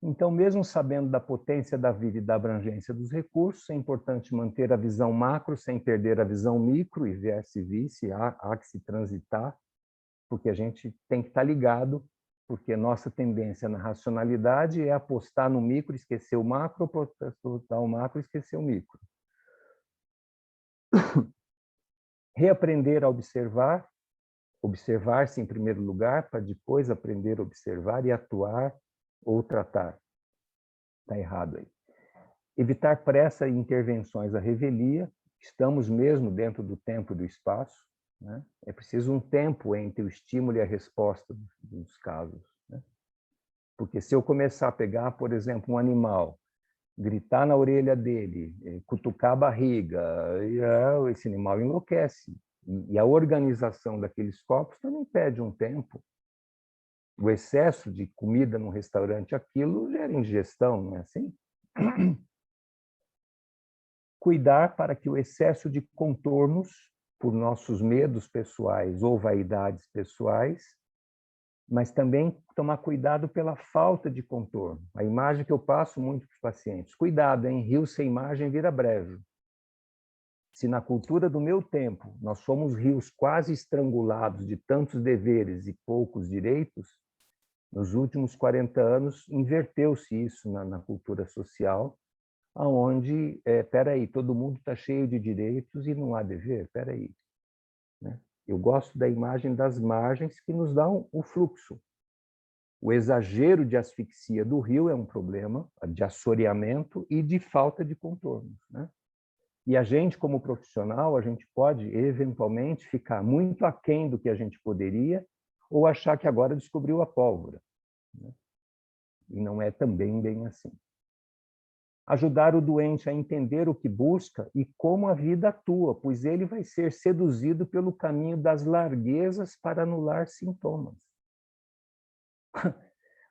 Então, mesmo sabendo da potência da vida e da abrangência dos recursos, é importante manter a visão macro sem perder a visão micro, e vice, há que se transitar, porque a gente tem que estar ligado, porque nossa tendência na racionalidade é apostar no micro, esquecer o macro, apostar o macro, esquecer o micro. Reaprender a observar, observar-se em primeiro lugar, para depois aprender a observar e atuar ou tratar. Está errado aí. Evitar pressa e intervenções à revelia, estamos mesmo dentro do tempo e do espaço, né? É preciso um tempo entre o estímulo e a resposta dos casos, né? Porque se eu começar a pegar, por exemplo, um animal, gritar na orelha dele, cutucar a barriga, esse animal enlouquece. E a organização daqueles corpos também pede um tempo. O excesso de comida num restaurante, aquilo gera indigestão, não é assim? Cuidar para que o excesso de contornos, por nossos medos pessoais ou vaidades pessoais, mas também tomar cuidado pela falta de contorno. A imagem que eu passo muito para os pacientes. Cuidado, hein? Rio sem imagem vira brejo. Se na cultura do meu tempo nós fomos rios quase estrangulados de tantos deveres e poucos direitos, nos últimos 40 anos inverteu-se isso na cultura social, aonde, peraí, todo mundo está cheio de direitos e não há dever, peraí. Né? Eu gosto da imagem das margens que nos dão o fluxo. O exagero de asfixia do rio é um problema, de assoreamento e de falta de contornos, né? E a gente, como profissional, a gente pode, eventualmente, ficar muito aquém do que a gente poderia ou achar que agora descobriu a pólvora, né? E não é também bem assim. Ajudar o doente a entender o que busca e como a vida atua, pois ele vai ser seduzido pelo caminho das larguezas para anular sintomas.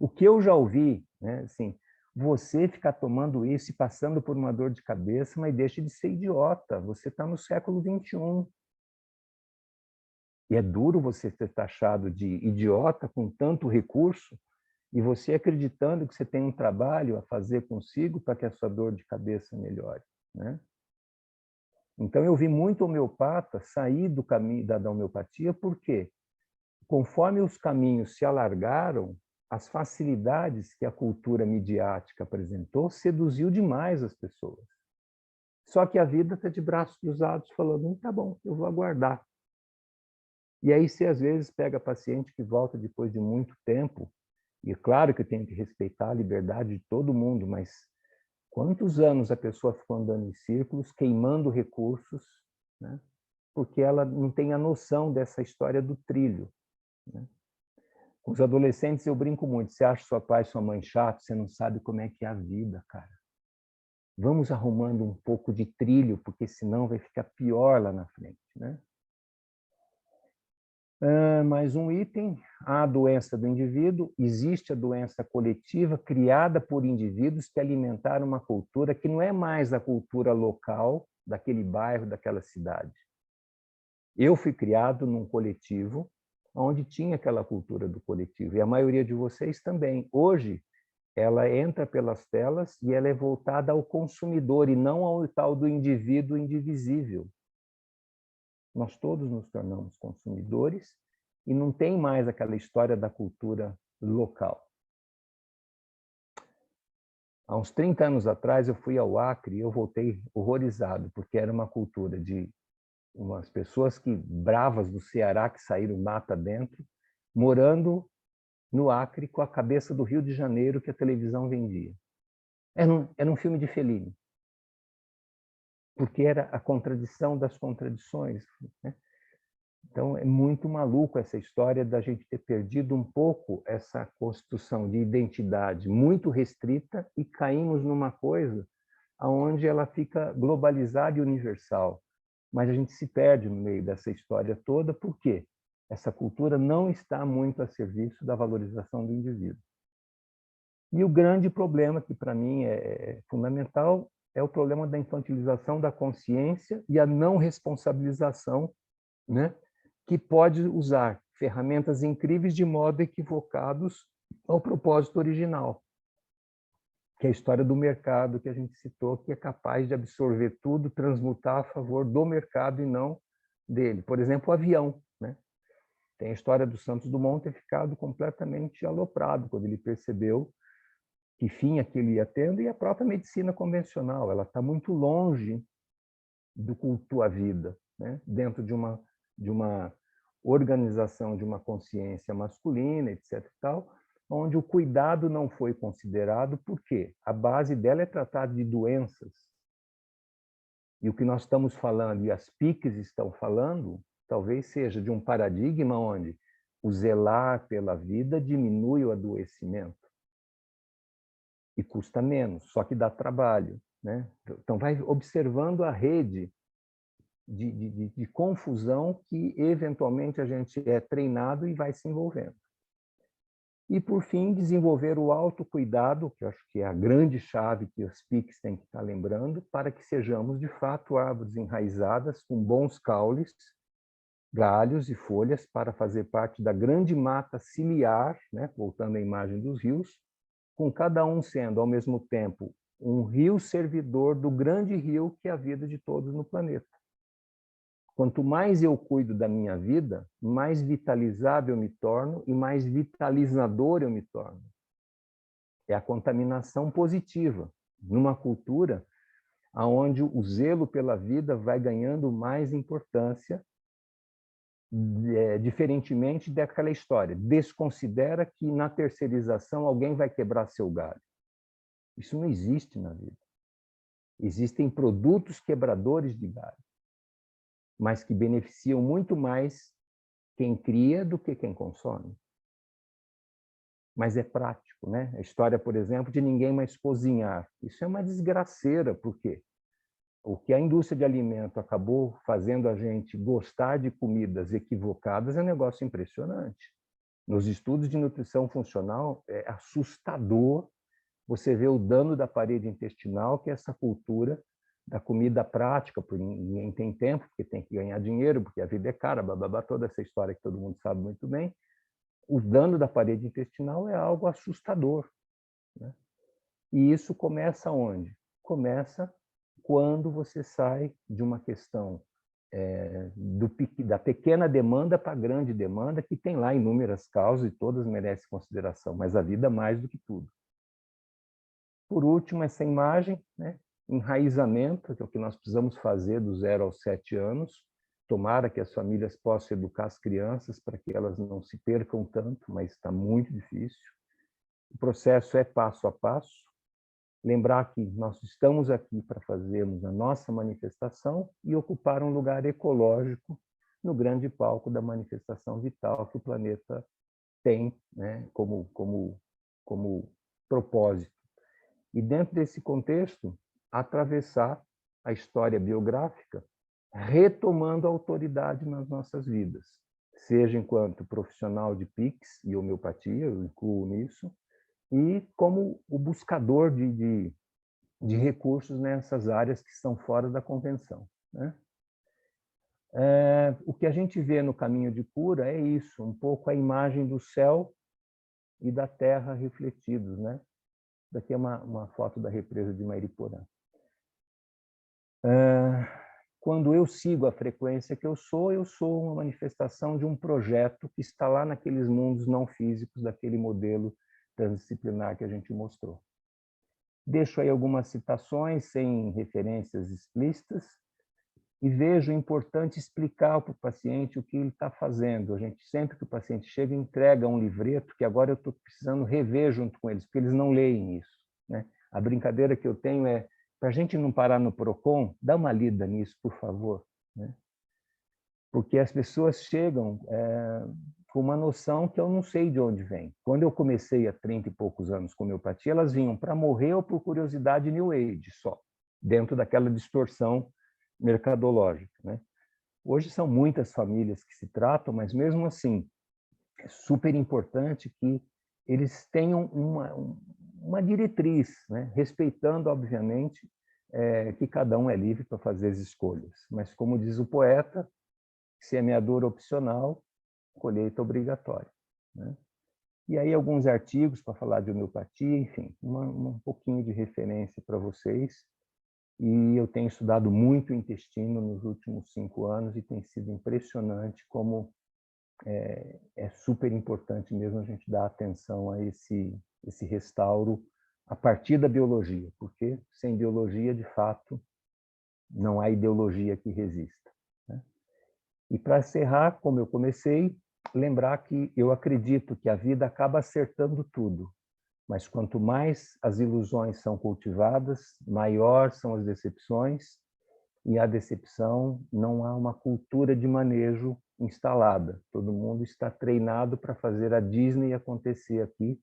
O que eu já ouvi, né, assim, você ficar tomando isso e passando por uma dor de cabeça, mas deixe de ser idiota, você está no século XXI. E é duro você ser taxado de idiota com tanto recurso e você acreditando que você tem um trabalho a fazer consigo para que a sua dor de cabeça melhore, né? Então, eu vi muito homeopata sair do caminho da homeopatia, porque conforme os caminhos se alargaram, as facilidades que a cultura midiática apresentou seduziu demais as pessoas. Só que a vida está de braços cruzados falando, tá bom, eu vou aguardar. E aí você às vezes pega paciente que volta depois de muito tempo, e é claro que eu tenho que respeitar a liberdade de todo mundo, mas quantos anos a pessoa ficou andando em círculos, queimando recursos, né? Porque ela não tem a noção dessa história do trilho, né? Com os adolescentes eu brinco muito, você acha seu pai e sua mãe chato, você não sabe como é que é a vida, cara. Vamos arrumando um pouco de trilho, porque senão vai ficar pior lá na frente, né? Mais um item, a doença do indivíduo. Existe a doença coletiva criada por indivíduos que alimentaram uma cultura que não é mais a cultura local daquele bairro, daquela cidade. Eu fui criado num coletivo onde tinha aquela cultura do coletivo, e a maioria de vocês também. Hoje, ela entra pelas telas e ela é voltada ao consumidor e não ao tal do indivíduo indivisível. Nós todos nos tornamos consumidores e não tem mais aquela história da cultura local. Há uns 30 anos atrás, eu fui ao Acre e eu voltei horrorizado, porque era uma cultura de umas pessoas bravas do Ceará, que saíram mata dentro, morando no Acre com a cabeça do Rio de Janeiro que a televisão vendia. Era um filme de Fellini, porque era a contradição das contradições, né? Então, é muito maluco essa história da gente ter perdido um pouco essa construção de identidade muito restrita e caímos numa coisa onde ela fica globalizada e universal. Mas a gente se perde no meio dessa história toda, por quê? Essa cultura não está muito a serviço da valorização do indivíduo. E o grande problema, que para mim é fundamental, é o problema da infantilização da consciência e a não responsabilização, né? Que pode usar ferramentas incríveis de modo equivocados ao propósito original, que é a história do mercado que a gente citou, que é capaz de absorver tudo, transmutar a favor do mercado e não dele. Por exemplo, o avião, né? Tem a história do Santos Dumont ter ficado completamente aloprado quando ele percebeu que fim aquilo ia tendo, e a própria medicina convencional, ela está muito longe do culto à vida, né? Dentro de uma organização de uma consciência masculina, etc. tal, onde o cuidado não foi considerado, porque a base dela é tratar de doenças. E o que nós estamos falando, e as PICs estão falando, talvez seja de um paradigma onde o zelar pela vida diminui o adoecimento. E custa menos, só que dá trabalho, né? Então, vai observando a rede de confusão que, eventualmente, a gente é treinado e vai se envolvendo. E, por fim, desenvolver o autocuidado, que eu acho que é a grande chave que os PICs têm que estar lembrando, para que sejamos, de fato, árvores enraizadas, com bons caules, galhos e folhas, para fazer parte da grande mata ciliar, né? Voltando à imagem dos rios, com cada um sendo, ao mesmo tempo, um rio servidor do grande rio que é a vida de todos no planeta. Quanto mais eu cuido da minha vida, mais vitalizado eu me torno e mais vitalizador eu me torno. É a contaminação positiva, numa cultura onde o zelo pela vida vai ganhando mais importância, diferentemente daquela história. Desconsidera que na terceirização alguém vai quebrar seu galho. Isso não existe na vida. Existem produtos quebradores de galho, mas que beneficiam muito mais quem cria do que quem consome. Mas é prático, né? A história, por exemplo, de ninguém mais cozinhar. Isso é uma desgraceira, por quê? O que a indústria de alimento acabou fazendo a gente gostar de comidas equivocadas é um negócio impressionante. Nos estudos de nutrição funcional, é assustador você ver o dano da parede intestinal que é essa cultura da comida prática, porque ninguém tem tempo, porque tem que ganhar dinheiro, porque a vida é cara, bababá, toda essa história que todo mundo sabe muito bem. O dano da parede intestinal é algo assustador, né? E isso começa onde? Começa quando você sai de uma questão da pequena demanda para a grande demanda, que tem lá inúmeras causas e todas merecem consideração, mas a vida mais do que tudo. Por último, essa imagem, né? Enraizamento, que é o que nós precisamos fazer do 0 aos 7 anos. Tomara que as famílias possam educar as crianças para que elas não se percam tanto, mas está muito difícil. O processo é passo a passo. Lembrar que nós estamos aqui para fazermos a nossa manifestação e ocupar um lugar ecológico no grande palco da manifestação vital que o planeta tem, né, como propósito. E, dentro desse contexto, atravessar a história biográfica, retomando a autoridade nas nossas vidas. seja enquanto profissional de PICS e homeopatia, eu incluo nisso, e como o buscador de recursos nessas áreas que estão fora da convenção, né? O que a gente vê no caminho de cura é isso, um pouco a imagem do céu e da terra refletidos, né? Daqui é uma foto da represa de Mairiporã. Quando eu sigo a frequência que eu sou uma manifestação de um projeto que está lá naqueles mundos não físicos daquele modelo transdisciplinar que a gente mostrou. Deixo aí algumas citações sem referências explícitas e vejo importante explicar para o paciente o que ele está fazendo. A gente, sempre que o paciente chega, entrega um livreto que agora eu estou precisando rever junto com eles, porque eles não leem isso, né? A brincadeira que eu tenho é, para a gente não parar no PROCON, dá uma lida nisso, por favor, né? Porque as pessoas chegam com uma noção que eu não sei de onde vem. Quando eu comecei há 30 e poucos anos com homeopatia, elas vinham para morrer ou por curiosidade New Age só, dentro daquela distorção mercadológica, né? Hoje são muitas famílias que se tratam, mas mesmo assim é super importante que eles tenham uma diretriz, né? Respeitando, obviamente, que cada um é livre para fazer as escolhas. Mas, como diz o poeta, semeadura opcional, colheita obrigatória, né? E aí alguns artigos para falar de homeopatia, enfim, um pouquinho de referência para vocês. E eu tenho estudado muito o intestino nos últimos 5 anos e tem sido impressionante como é super importante mesmo a gente dar atenção a esse restauro a partir da biologia, porque sem biologia, de fato, não há ideologia que resista, né? E para encerrar, como eu comecei, lembrar que eu acredito que a vida acaba acertando tudo, mas quanto mais as ilusões são cultivadas, maior são as decepções, e a decepção não há uma cultura de manejo instalada. Todo mundo está treinado para fazer a Disney acontecer aqui,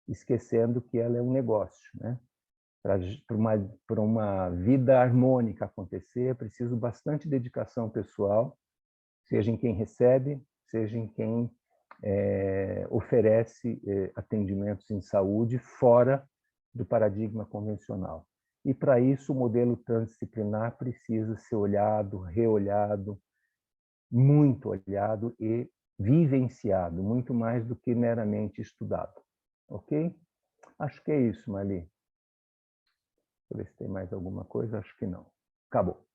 esquecendo que ela é um negócio, né? Para uma vida harmônica acontecer, é preciso bastante dedicação pessoal, seja em quem recebe, seja em quem oferece atendimentos em saúde fora do paradigma convencional. E, para isso, o modelo transdisciplinar precisa ser olhado, reolhado, muito olhado e vivenciado, muito mais do que meramente estudado. Ok? Acho que é isso, Marli. Deixa eu ver se tem mais alguma coisa. Acho que não. Acabou.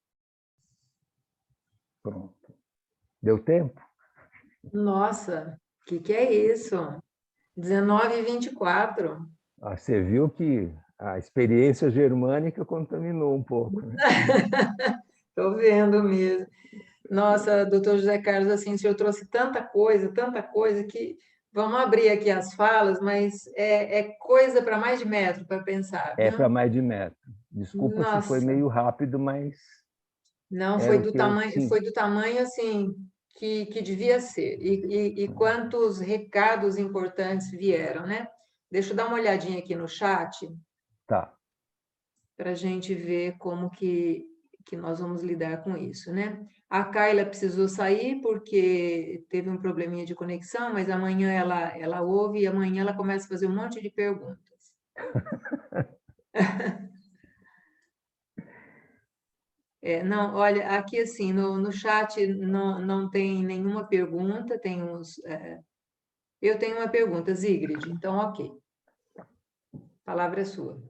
Pronto. Deu tempo? Nossa, o que é isso? 19h24. Você viu que a experiência germânica contaminou um pouco, né? Estou vendo mesmo. Nossa, doutor José Carlos, assim, o senhor trouxe tanta coisa, que vamos abrir aqui as falas, mas é coisa para mais de metro para pensar, É para viu? mais de metro. Desculpa se foi Nossa, meio rápido, mas não era o que eu tinha. foi do tamanho assim que devia ser. E quantos recados importantes vieram, né? Deixa eu dar uma olhadinha aqui no chat Tá. para a gente ver como que nós vamos lidar com isso, né? A Kayla precisou sair porque teve um probleminha de conexão, mas amanhã ela ouve e amanhã ela começa a fazer um monte de perguntas. Não, olha, aqui assim, no chat não tem nenhuma pergunta, eu tenho uma pergunta, Zigrid, então ok. A palavra é sua.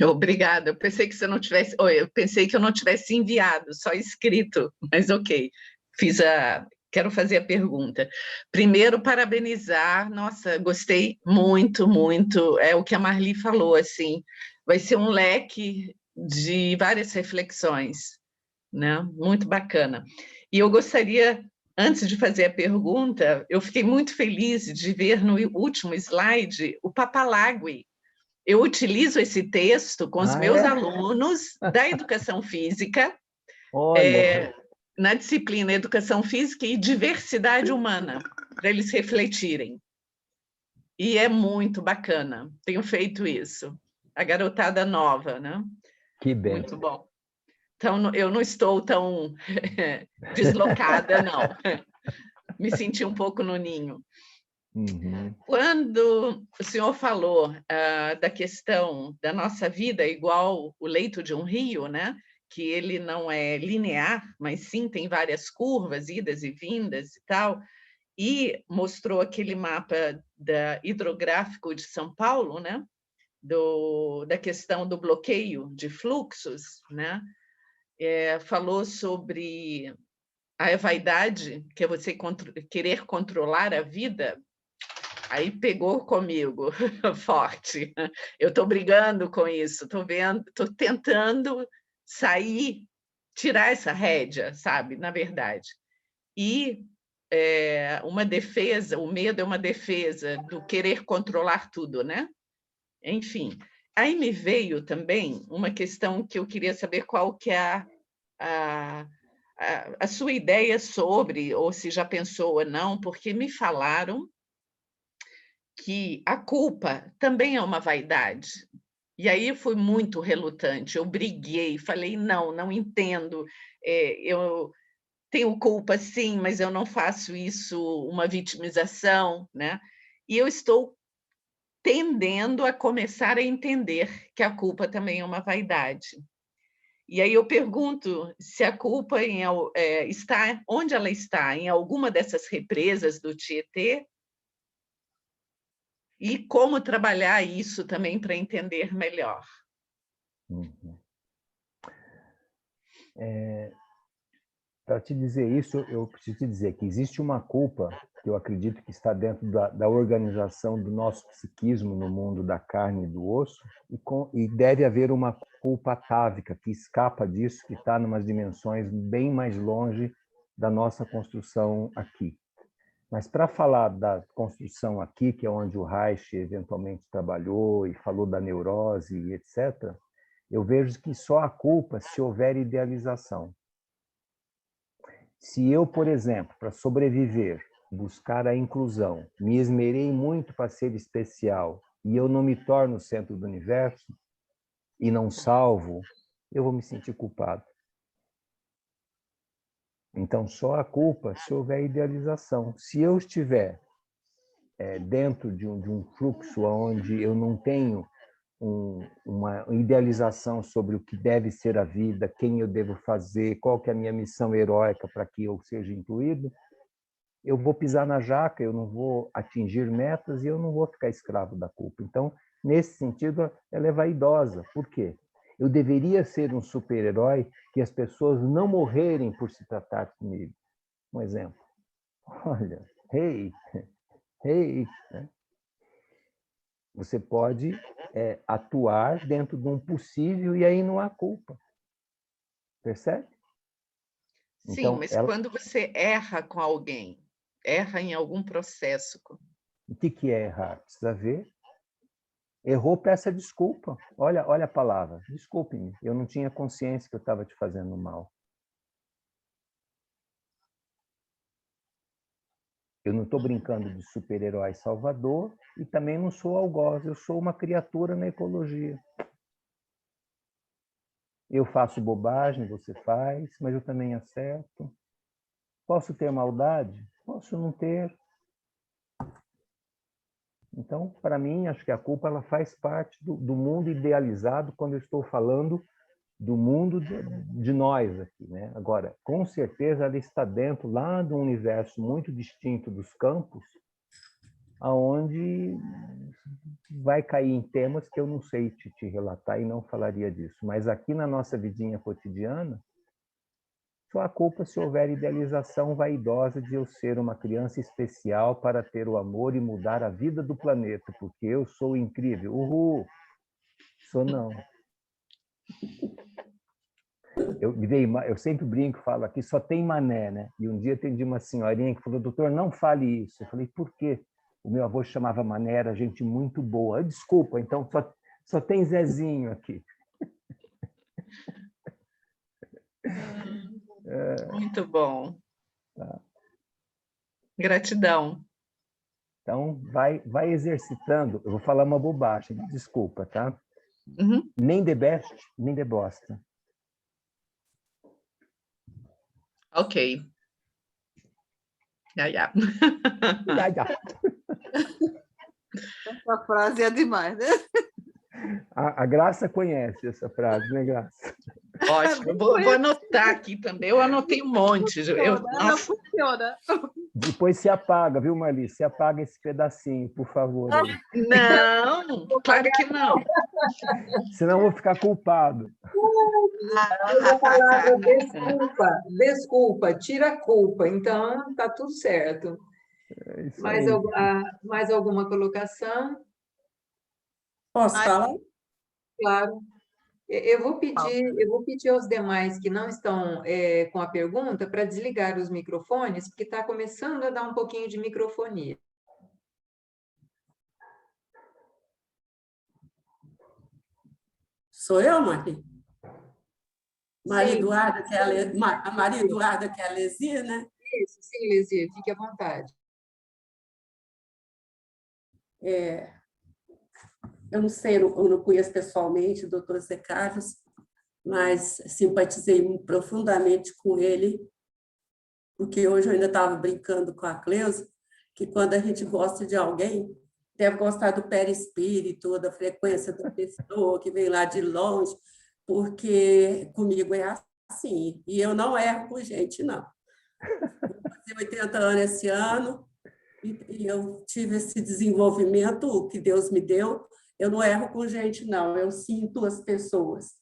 Obrigada. Eu pensei que você não tivesse, eu pensei que eu não tivesse enviado, só escrito, mas ok. Quero fazer a pergunta. Primeiro, parabenizar. Nossa, gostei muito, muito. É o que a Marli falou, assim, vai ser um leque de várias reflexões, né? Muito bacana. E eu gostaria, antes de fazer a pergunta, eu fiquei muito feliz de ver no último slide o Papalágui. Eu utilizo esse texto com os meus alunos da Educação Física, na disciplina Educação Física e Diversidade Humana, para eles refletirem. E é muito bacana, tenho feito isso. A garotada nova, né? Que bem. Muito bom. Então, eu não estou tão deslocada, não. me senti um pouco no ninho. Uhum. Quando o senhor falou da questão da nossa vida igual o leito de um rio, né? Que ele não é linear, mas sim tem várias curvas, idas e vindas e tal, e mostrou aquele mapa hidrográfico de São Paulo, né? Da questão do bloqueio de fluxos, né? Falou sobre a vaidade, que é você querer controlar a vida. Aí pegou comigo forte. Eu estou brigando com isso, estou tentando sair, tirar essa rédea, sabe? Na verdade. E uma defesa, o medo é uma defesa do querer controlar tudo, né? Enfim. Aí me veio também uma questão que eu queria saber qual que é a sua ideia sobre, ou se já pensou ou não, porque me falaram que a culpa também é uma vaidade. E aí eu fui muito relutante, eu briguei, falei, não entendo, eu tenho culpa sim, mas eu não faço isso uma vitimização, né? E eu estou tendendo a começar a entender que a culpa também é uma vaidade. E aí eu pergunto se a culpa está onde ela está, em alguma dessas represas do Tietê, e como trabalhar isso também para entender melhor. Uhum. Para te dizer isso, eu preciso te dizer que existe uma culpa que eu acredito que está dentro da organização do nosso psiquismo no mundo da carne e do osso, e deve haver uma culpa atávica que escapa disso, que está em umas dimensões bem mais longe da nossa construção aqui. Mas para falar da construção aqui, que é onde o Reich eventualmente trabalhou e falou da neurose e etc., eu vejo que só a culpa se houver idealização. Se eu, por exemplo, para sobreviver, buscar a inclusão, me esmerei muito para ser especial e eu não me torno o centro do universo e não salvo, eu vou me sentir culpado. Então, só a culpa se houver idealização. Se eu estiver dentro de um fluxo onde eu não tenho uma idealização sobre o que deve ser a vida, quem eu devo fazer, qual que é a minha missão heróica para que eu seja incluído, eu vou pisar na jaca, eu não vou atingir metas e eu não vou ficar escravo da culpa. Então, nesse sentido, ela é vaidosa. Por quê? Eu deveria ser um super-herói que as pessoas não morrerem por se tratar comigo. Um exemplo. Olha, hey, né? Você pode atuar dentro de um possível e aí não há culpa. Percebe? Sim, então, mas quando você erra com alguém, erra em algum processo. O que é errar? Precisa ver. Errou, peça desculpa. Olha a palavra. Desculpe-me, eu não tinha consciência que eu estava te fazendo mal. Eu não estou brincando de super-herói salvador e também não sou algoz, eu sou uma criatura na ecologia. Eu faço bobagem, você faz, mas eu também acerto. Posso ter maldade? Posso não ter. Então, para mim, acho que a culpa ela faz parte do mundo idealizado quando eu estou falando do mundo de nós aqui, né? Agora, com certeza ela está dentro lá de um universo muito distinto dos campos, aonde vai cair em temas que eu não sei te relatar e não falaria disso. Mas aqui na nossa vidinha cotidiana, só a culpa se houver idealização vaidosa de eu ser uma criança especial para ter o amor e mudar a vida do planeta, porque eu sou incrível. Uhul! Sou não. Eu sempre brinco, falo aqui, só tem mané, né? E um dia atendi uma senhorinha que falou, doutor, não fale isso. Eu falei, por quê? O meu avô chamava mané, era gente muito boa. Desculpa, então só tem Zezinho aqui. Muito bom. Tá. Gratidão. Então, vai exercitando. Eu vou falar uma bobagem, desculpa, tá? Uhum. Nem de best, nem de bosta. Ok. Ya, ya. Essa frase é demais, né? A Graça conhece essa frase, né, Graça? Ótimo, vou anotar aqui também. Eu anotei um monte. Ela funciona. Depois se apaga, viu, Marli? Se apaga esse pedacinho, por favor. Aí. Não, claro que não. Senão eu vou ficar culpado. A palavra desculpa, desculpa, tira a culpa. Então, tá tudo certo. É isso Mais, aí. mais alguma colocação? Posso falar? Claro. Eu vou pedir aos demais que não estão com a pergunta para desligar os microfones, porque está começando a dar um pouquinho de microfonia. Sou eu, Maria? Maria Sim. Eduarda, que é a Maria Eduarda, que é a Lesia, né? Isso, sim, Lesia, fique à vontade. Eu não sei, eu não conheço pessoalmente o doutor Zé Carlos, mas simpatizei profundamente com ele, porque hoje eu ainda estava brincando com a Cleusa, que quando a gente gosta de alguém, deve gostar do perispírito, da frequência da pessoa que vem lá de longe, porque comigo é assim, e eu não erro com gente, não. Eu vou fazer 80 anos esse ano, e eu tive esse desenvolvimento que Deus me deu. Eu não erro com gente, não, eu sinto as pessoas.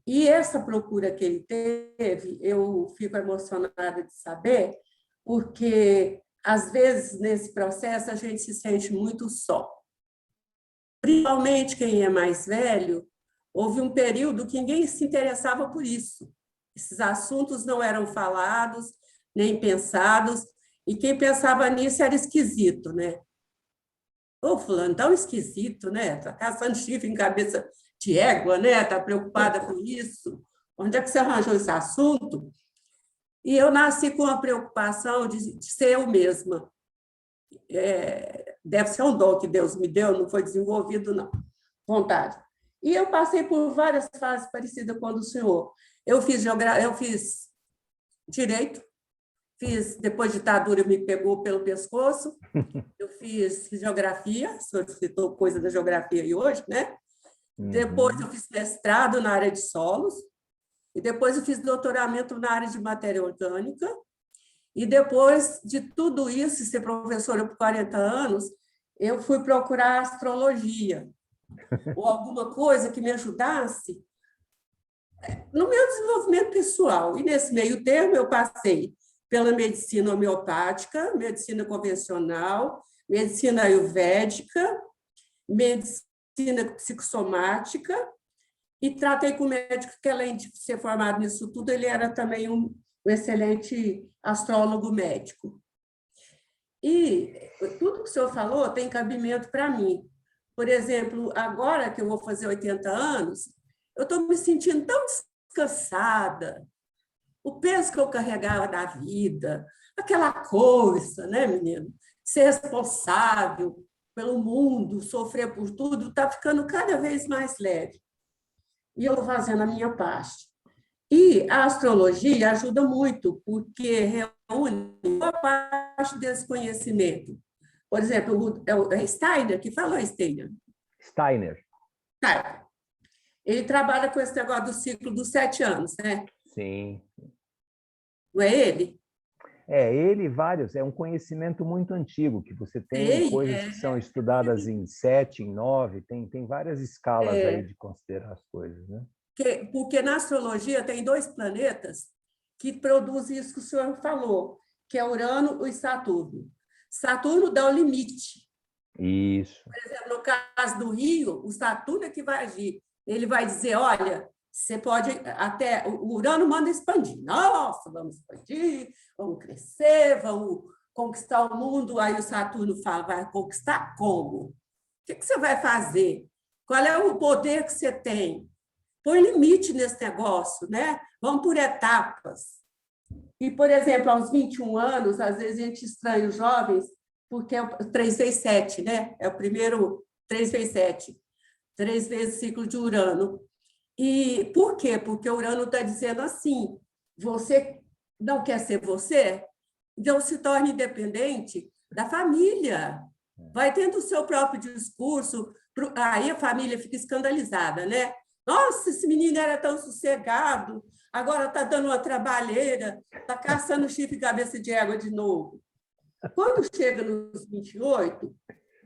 E essa procura que ele teve, eu fico emocionada de saber, porque, às vezes, nesse processo, a gente se sente muito só. Principalmente quem é mais velho, houve um período que ninguém se interessava por isso. Esses assuntos não eram falados, nem pensados, e quem pensava nisso era esquisito, né? Ô, fulano, tão esquisito, né? Está caçando chifre em cabeça de égua, né? Está preocupada com isso. Onde é que você arranjou esse assunto? E eu nasci com a preocupação de ser eu mesma. Deve ser um dom que Deus me deu, não foi desenvolvido, não. Vontade. E eu passei por várias fases parecidas com a do senhor. Eu fiz direito, depois de ditadura, me pegou pelo pescoço. Eu fiz geografia, o senhor citou coisa da geografia aí hoje, né? Depois eu fiz mestrado na área de solos, e depois eu fiz doutoramento na área de matéria orgânica, e depois de tudo isso, ser professora por 40 anos, eu fui procurar astrologia, ou alguma coisa que me ajudasse no meu desenvolvimento pessoal. E nesse meio termo eu passei pela medicina homeopática, medicina convencional, medicina ayurvédica, medicina psicossomática, e tratei com o médico que, além de ser formado nisso tudo, ele era também um excelente astrólogo médico. E tudo que o senhor falou tem cabimento para mim. Por exemplo, agora que eu vou fazer 80 anos, eu estou me sentindo tão descansada. O peso que eu carregava da vida, aquela coisa, né, menino? Ser responsável pelo mundo, sofrer por tudo, está ficando cada vez mais leve. E eu estou fazendo a minha parte. E a astrologia ajuda muito, porque reúne boa parte desse conhecimento. Por exemplo, é Steiner que falou, Steiner. Ele trabalha com esse negócio do ciclo dos 7 anos, né? Sim. Não é ele? Ele e vários. É um conhecimento muito antigo, que você tem coisas que são estudadas em 7, em 9, tem várias escalas aí de considerar as coisas, né? Porque na astrologia tem 2 planetas que produzem isso que o senhor falou, que é Urano e Saturno. Saturno dá o limite. Isso. Por exemplo, no caso do Rio, o Saturno é que vai agir. Ele vai dizer, olha, você pode até... O Urano manda expandir. Nossa, vamos expandir, vamos crescer, vamos conquistar o mundo. Aí o Saturno fala, vai conquistar como? O que você vai fazer? Qual é o poder que você tem? Põe limite nesse negócio, né? Vamos por etapas. E, por exemplo, aos 21 anos, às vezes a gente estranha os jovens, porque é o 3 vezes 7, né? É o primeiro 3 vezes 7, 3 vezes ciclo de Urano. E por quê? Porque o Urano está dizendo assim, você não quer ser você? então se torna independente da família. Vai tendo o seu próprio discurso, aí a família fica escandalizada, né? Nossa, esse menino era tão sossegado, agora está dando uma trabalheira, está caçando chifre e cabeça de égua de novo. Quando chega nos 28,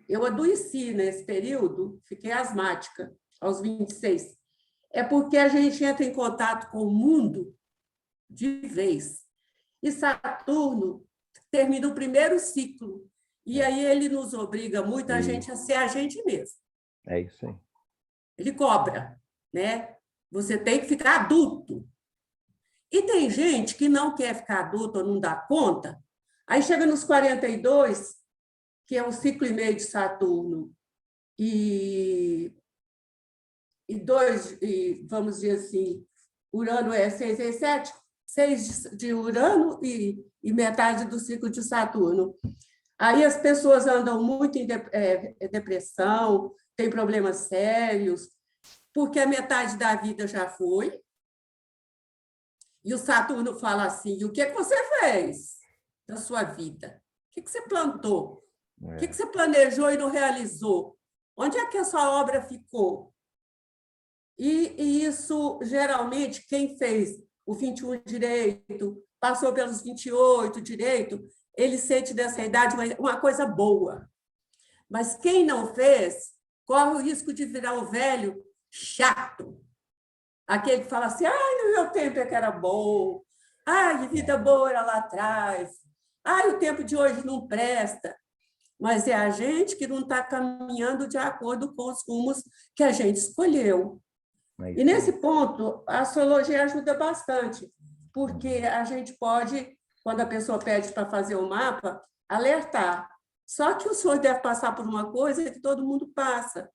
eu adoeci nesse período, fiquei asmática aos 26. É porque a gente entra em contato com o mundo de vez. E Saturno termina o primeiro ciclo. E aí ele nos obriga muito a gente a ser a gente mesmo. É isso aí. Ele cobra, né? Você tem que ficar adulto. E tem gente que não quer ficar adulto ou não dá conta. Aí chega nos 42, que é um ciclo e meio de Saturno, e vamos dizer assim, Urano é 6 e 7, 6 de Urano e metade do ciclo de Saturno. Aí as pessoas andam muito em depressão, têm problemas sérios, porque a metade da vida já foi. E o Saturno fala assim: o que você fez na sua vida? O que você plantou? O que você planejou e não realizou? Onde é que a sua obra ficou? E isso, geralmente, quem fez o 21 direito, passou pelos 28 direito, ele sente dessa idade uma coisa boa. Mas quem não fez, corre o risco de virar o velho chato. Aquele que fala assim: ai, no meu tempo é que era bom. Ai, vida boa era lá atrás. Ai, o tempo de hoje não presta. Mas é a gente que não está caminhando de acordo com os rumos que a gente escolheu. E nesse ponto, a astrologia ajuda bastante, porque a gente pode, quando a pessoa pede para fazer o mapa, alertar. Só que o senhor deve passar por uma coisa que todo mundo passa,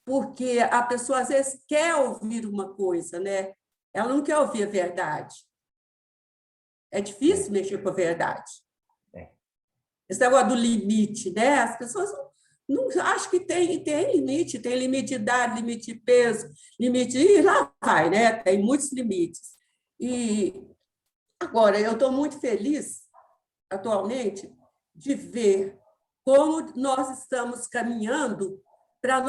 porque a pessoa, às vezes, quer ouvir uma coisa, né? Ela não quer ouvir a verdade. É difícil mexer com a verdade. Esse negócio do limite, né? As pessoas não acham que tem limite de idade, limite de peso, limite... E lá vai, né? Tem muitos limites. E agora, eu estou muito feliz, atualmente, de ver como nós estamos caminhando para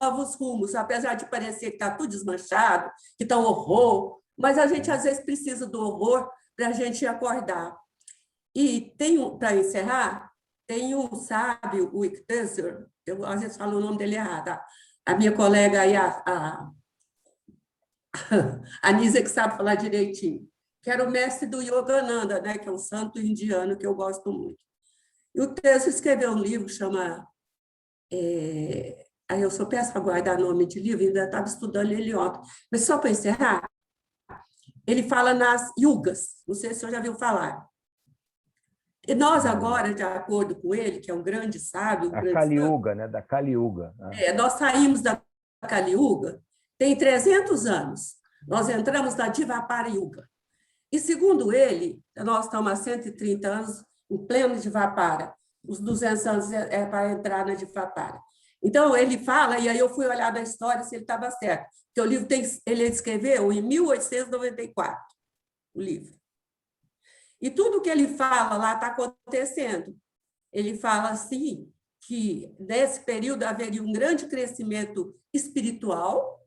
novos rumos, apesar de parecer que está tudo desmanchado, que está um horror, mas a gente, às vezes, precisa do horror para a gente acordar. E tem, para encerrar, tem um sábio, o Iktesser, eu às vezes falo o nome dele errado, a minha colega aí, a Nisa, que sabe falar direitinho, que era o mestre do Yogananda, né, que é um santo indiano que eu gosto muito. E o Tesser escreveu um livro que chama... Aí eu só peço para guardar nome de livro, ainda estava estudando ele ontem. Mas só para encerrar, ele fala nas yugas, não sei se o senhor já viu falar. E nós agora, de acordo com ele, que é um grande sábio... A Kali Yuga, né? Da Kali Yuga. Nós saímos da Kali Yuga tem 300 anos. Nós entramos na Dvapara Yuga. E, segundo ele, nós estamos há 130 anos em pleno Dvapara. Os 200 anos é para entrar na Dvapara. Então, ele fala, e aí eu fui olhar da história se ele estava certo, porque o livro ele escreveu em 1894, o livro. E tudo que ele fala lá está acontecendo. Ele fala assim, que nesse período haveria um grande crescimento espiritual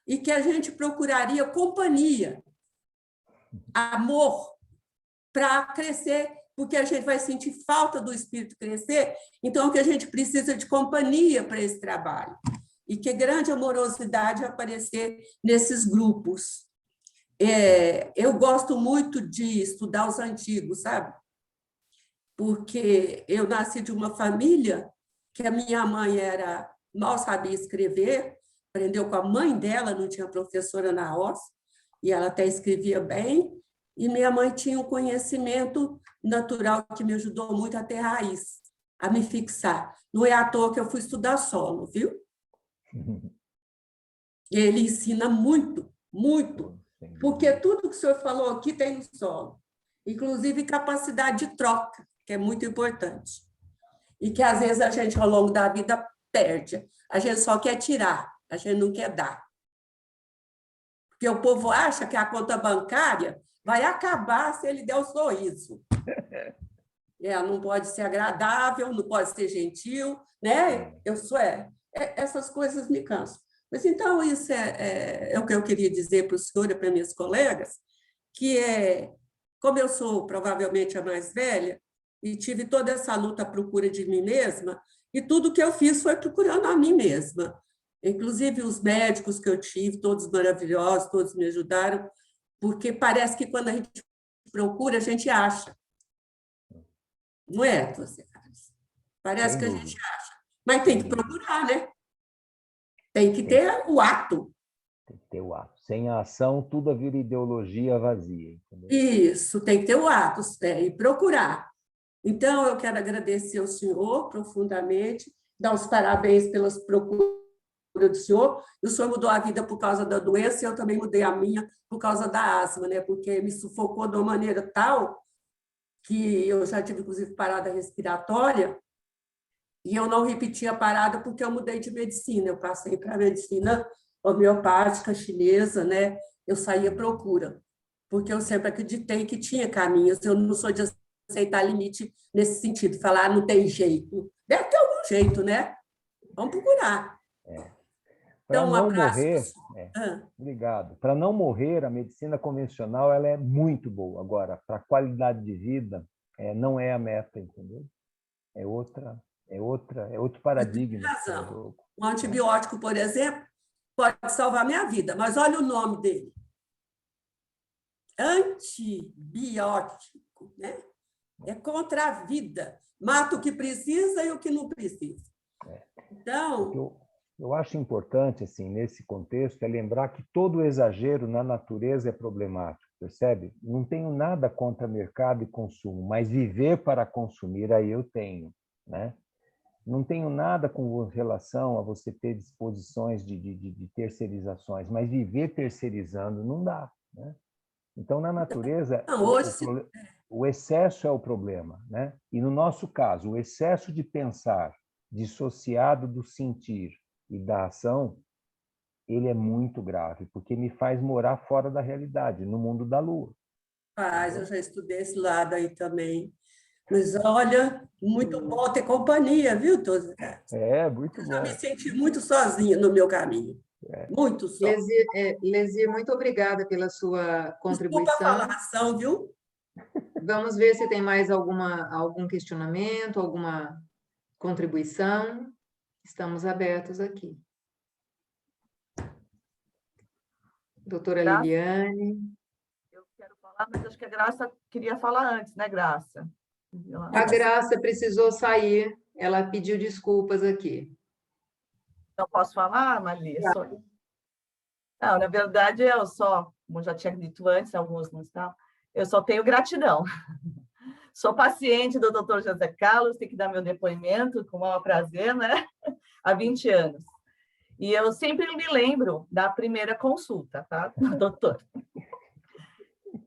e que a gente procuraria companhia, amor, para crescer, porque a gente vai sentir falta do espírito crescer, então que a gente precisa de companhia para esse trabalho. E que grande amorosidade aparecer nesses grupos. Eu gosto muito de estudar os antigos, sabe? Porque eu nasci de uma família que a minha mãe mal sabia escrever, aprendeu com a mãe dela, não tinha professora na roça, e ela até escrevia bem, e minha mãe tinha um conhecimento natural que me ajudou muito a ter raiz, a me fixar. Não é à toa que eu fui estudar solo, viu? Ele ensina muito, muito, porque tudo que o senhor falou aqui tem no solo, inclusive capacidade de troca, que é muito importante. E que, às vezes, a gente, ao longo da vida, perde. A gente só quer tirar, a gente não quer dar. Porque o povo acha que a conta bancária vai acabar se ele der o sorriso. Não pode ser agradável, não pode ser gentil, né? Essas coisas me cansam. Mas então isso é o que eu queria dizer para o senhor e para minhas colegas, que como eu sou provavelmente a mais velha e tive toda essa luta à procura de mim mesma, e tudo que eu fiz foi procurando a mim mesma. Inclusive os médicos que eu tive, todos maravilhosos, todos me ajudaram, porque parece que quando a gente procura, a gente acha. Não é, você? Parece Sem que a dúvida. gente acha. Mas tem que procurar, né? Tem que ter o ato. Tem que ter o ato. Sem a ação, tudo vira ideologia vazia. Entendeu? Isso, tem que ter o ato e procurar. Então, eu quero agradecer ao senhor profundamente, dar os parabéns pelas procuras do senhor. O senhor mudou a vida por causa da doença, e eu também mudei a minha por causa da asma, né? Porque me sufocou de uma maneira tal que eu já tive, inclusive, parada respiratória, e eu não repeti a parada porque eu mudei de medicina. Eu passei para a medicina homeopática chinesa, né? Eu saí à procura, porque eu sempre acreditei que tinha caminhos. Eu não sou de aceitar limite nesse sentido, falar não tem jeito. Deve ter algum jeito, né? Vamos procurar. Para Então, um não abraço. morrer, obrigado. Para não morrer, a medicina convencional ela é muito boa. Agora, para a qualidade de vida, não é a meta, entendeu? É outro paradigma. Razão. Um antibiótico, por exemplo, pode salvar minha vida, mas olha o nome dele. Antibiótico, né? É contra a vida. Mata o que precisa e o que não precisa. Então, eu acho importante, assim, nesse contexto, lembrar que todo exagero na natureza é problemático, percebe? Não tenho nada contra mercado e consumo, mas viver para consumir, aí eu tenho, né? Não tenho nada com relação a você ter disposições de terceirizações, mas viver terceirizando não dá, né? Então, na natureza, o excesso é o problema, né? E, no nosso caso, o excesso de pensar dissociado do sentir e da ação, ele é muito grave, porque me faz morar fora da realidade, no mundo da lua. eu já estudei esse lado aí também. Mas, olha, muito bom ter companhia, viu, todos? Muito bom. Eu me senti muito sozinha no meu caminho. Muito só. Lesir, muito obrigada pela sua contribuição. Desculpa a falação, viu? Vamos ver se tem mais algum questionamento, alguma contribuição. Estamos abertos aqui. Doutora Liliane. Eu quero falar, mas acho que a Graça queria falar antes, né, Graça? A Graça precisou sair, ela pediu desculpas aqui. Não posso falar, Marli? Não, na verdade, como já tinha dito antes, alguns não estão, eu só tenho gratidão. Sou paciente do Dr. José Carlos, tenho que dar meu depoimento, com o maior prazer, né? Há 20 anos. E eu sempre me lembro da primeira consulta, tá, doutor?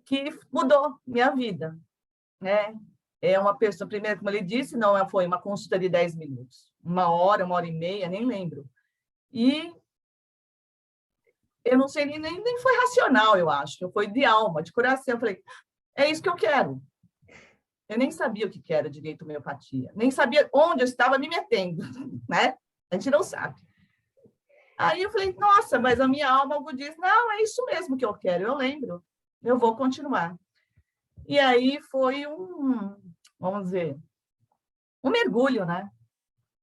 Que mudou minha vida, né? É uma pessoa, primeiro, como ele disse, não foi uma consulta de 10 minutos, 1 hora e meia, nem lembro. E eu não sei, nem foi racional, eu acho, foi de alma, de coração. Eu falei, é isso que eu quero. Eu nem sabia o que era direito homeopatia, nem sabia onde eu estava me metendo, né? A gente não sabe. Aí eu falei, nossa, mas a minha alma algo diz, não, é isso mesmo que eu quero, eu lembro, eu vou continuar. E aí foi vamos dizer, um mergulho, né?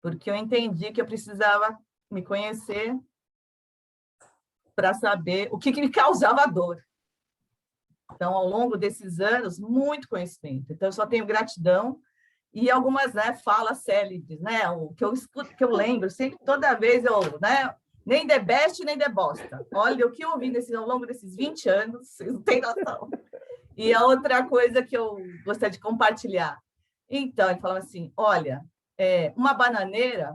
Porque eu entendi que eu precisava me conhecer para saber o que me causava dor. Então, ao longo desses anos, muito conhecimento. Então, eu só tenho gratidão e algumas, né, falas célebres, né? O que eu escuto, que eu lembro, sempre, toda vez eu, né? Nem de best, nem de bosta. Olha, o que eu ouvi ao longo desses 20 anos, vocês não têm noção. E a outra coisa que eu gostaria de compartilhar. Então, ele falava assim, olha, uma bananeira,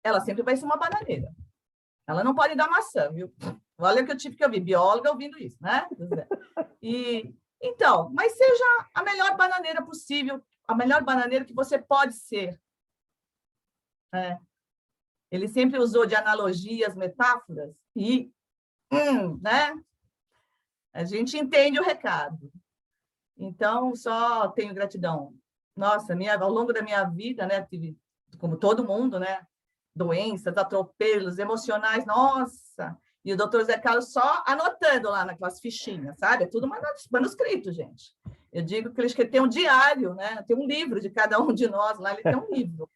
ela sempre vai ser uma bananeira. Ela não pode dar maçã, viu? Olha o que eu tive que ouvir, bióloga ouvindo isso, né? Então, mas seja a melhor bananeira possível, a melhor bananeira que você pode ser. Ele sempre usou de analogias, metáforas, e, né? A gente entende o recado. Então, só tenho gratidão. Nossa, ao longo da minha vida, né, tive, como todo mundo, né, doenças, atropelos emocionais, nossa. E o doutor Zé Carlos só anotando lá naquelas fichinhas, sabe? É tudo manuscrito, gente. Eu digo que ele tem um diário, né? Tem um livro de cada um de nós lá, ele tem um livro.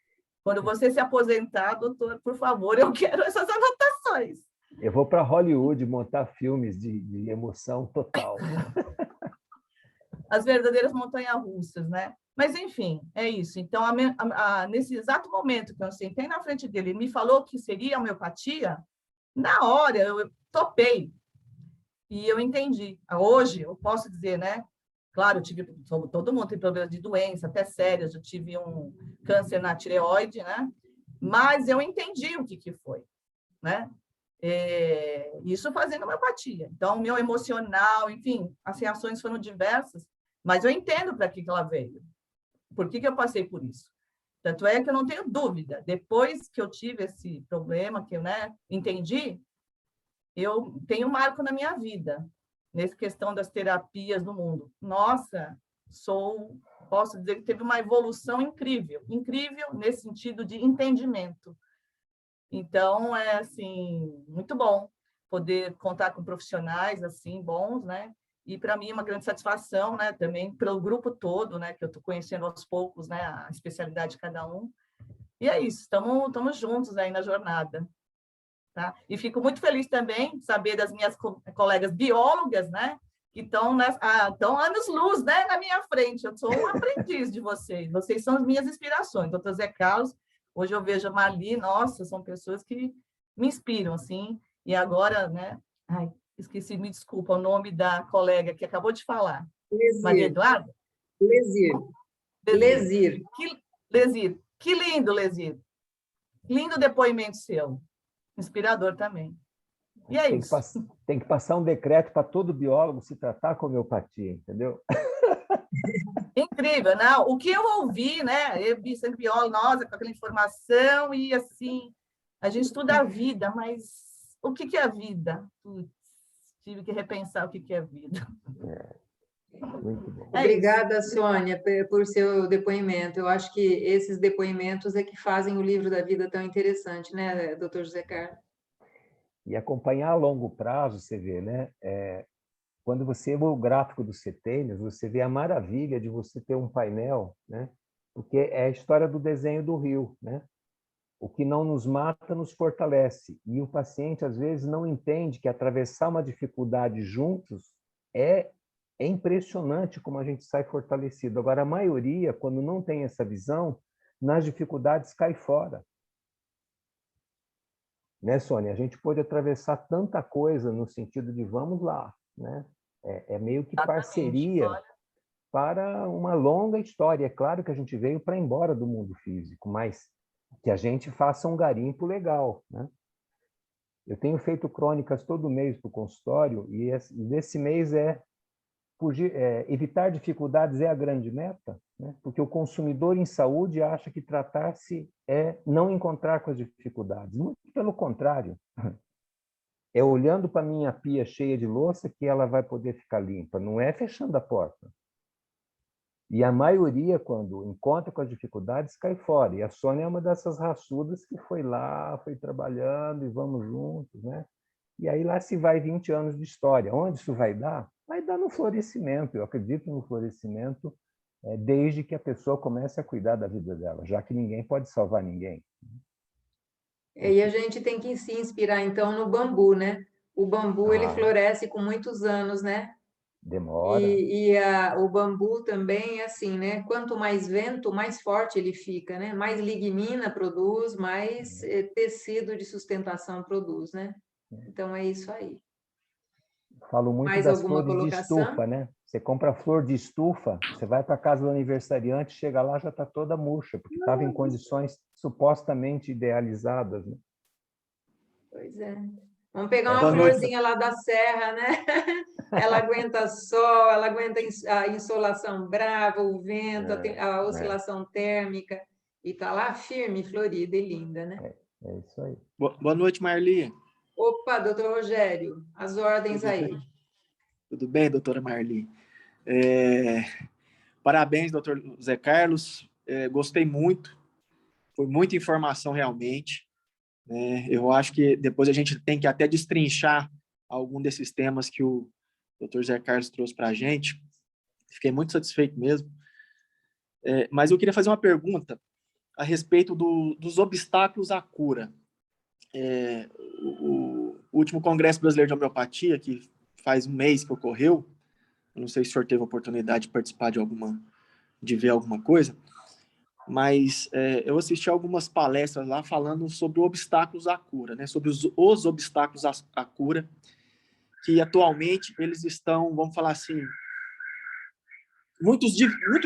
Quando você se aposentar, doutor, por favor, eu quero essas anotações. Eu vou para Hollywood montar filmes de emoção total. As verdadeiras montanhas-russas, né? Mas, enfim, é isso. Então, nesse exato momento que eu sentei na frente dele, ele me falou que seria homeopatia, na hora eu topei. E eu entendi. Hoje, eu posso dizer, né? Claro, eu tive, todo mundo tem problema de doença, até sérias. Eu tive um câncer na tireoide, né? Mas eu entendi o que foi, né? Isso fazendo homeopatia. Então, o meu emocional, enfim, as reações foram diversas, mas eu entendo para que ela veio. Por que eu passei por isso? Tanto é que eu não tenho dúvida. Depois que eu tive esse problema, que eu, né, entendi, eu tenho um marco na minha vida, nessa questão das terapias no mundo. Nossa, posso dizer que teve uma evolução incrível, incrível nesse sentido de entendimento. Então, é assim, muito bom poder contar com profissionais assim bons, né? E para mim é uma grande satisfação, né? Também pelo grupo todo, né? Que eu estou conhecendo aos poucos, né? A especialidade de cada um. E é isso, estamos juntos aí na jornada, tá? E fico muito feliz também de saber das minhas colegas biólogas, né? Que estão anos-luz, né? Na minha frente. Eu sou um aprendiz de vocês. Vocês são as minhas inspirações. Doutor Zé Carlos, hoje eu vejo a Marli, nossa, são pessoas que me inspiram, assim. E agora, né? Ai, esqueci, me desculpa, o nome da colega que acabou de falar. Lesir. Maria Eduarda? Lesir. Lesir. Lesir. Que lindo, Lesir. Lindo depoimento seu. Inspirador também. E é isso. Tem que passar um decreto para todo biólogo se tratar com homeopatia, entendeu? Incrível, não? O que eu ouvi, né? Eu vi sempre biólogo, nossa, com aquela informação e assim, a gente estuda a vida, mas o que é a vida? Putz, tive que repensar o que é a vida. Muito bom. Obrigada, Sônia, por seu depoimento. Eu acho que esses depoimentos é que fazem o livro da vida tão interessante, né, doutor José Carlos? E acompanhar a longo prazo, você vê, né? Quando você vê o gráfico dos setênios, você vê a maravilha de você ter um painel, né? Porque é a história do desenho do rio, né? O que não nos mata nos fortalece. E o paciente, às vezes, não entende que atravessar uma dificuldade juntos é impressionante como a gente sai fortalecido. Agora, a maioria, quando não tem essa visão, nas dificuldades cai fora. Né, Sônia? A gente pode atravessar tanta coisa no sentido de vamos lá, né? É meio que parceria para uma longa história. É claro que a gente veio para ir embora do mundo físico, mas que a gente faça um garimpo legal, né? Eu tenho feito crônicas todo mês para o consultório e nesse mês evitar dificuldades é a grande meta, né? Porque o consumidor em saúde acha que tratar-se é não encontrar com as dificuldades. Muito pelo contrário. É olhando para a minha pia cheia de louça que ela vai poder ficar limpa, não é fechando a porta. E a maioria, quando encontra com as dificuldades, cai fora. E a Sônia é uma dessas raçudas que foi lá, foi trabalhando e vamos juntos, né? E aí lá se vai 20 anos de história. Onde isso vai dar? Vai dar no florescimento. Eu acredito no florescimento desde que a pessoa comece a cuidar da vida dela, já que ninguém pode salvar ninguém. E a gente tem que se inspirar, então, no bambu, né? O bambu, ele floresce com muitos anos, né? Demora. O bambu também é assim, né? Quanto mais vento, mais forte ele fica, né? Mais lignina produz, mais tecido de sustentação produz, né? Então, é isso aí. Falo muito Mais das alguma flores colocação? de estufa, né? Você compra flor de estufa, você vai para a casa do aniversariante, chega lá, já está toda murcha, porque estava em condições supostamente idealizadas, né? Pois é. Vamos pegar uma florzinha lá da serra, né? Ela aguenta sol, ela aguenta a insolação brava, o vento, a oscilação térmica, e está lá firme, florida e linda, né? É isso aí. Boa noite, Marli. Opa, doutor Rogério, as ordens aí. Tudo bem, doutora Marli? Parabéns, doutor Zé Carlos. Gostei muito. Foi muita informação realmente. Eu acho que depois a gente tem que até destrinchar algum desses temas que o doutor Zé Carlos trouxe para a gente. Fiquei muito satisfeito mesmo. Mas eu queria fazer uma pergunta a respeito dos obstáculos à cura. O último Congresso Brasileiro de Homeopatia, que faz um mês que ocorreu, eu não sei se o senhor teve a oportunidade de participar de ver alguma coisa, mas eu assisti algumas palestras lá falando sobre obstáculos à cura, né? Sobre os obstáculos à cura, que atualmente eles estão, vamos falar assim, muito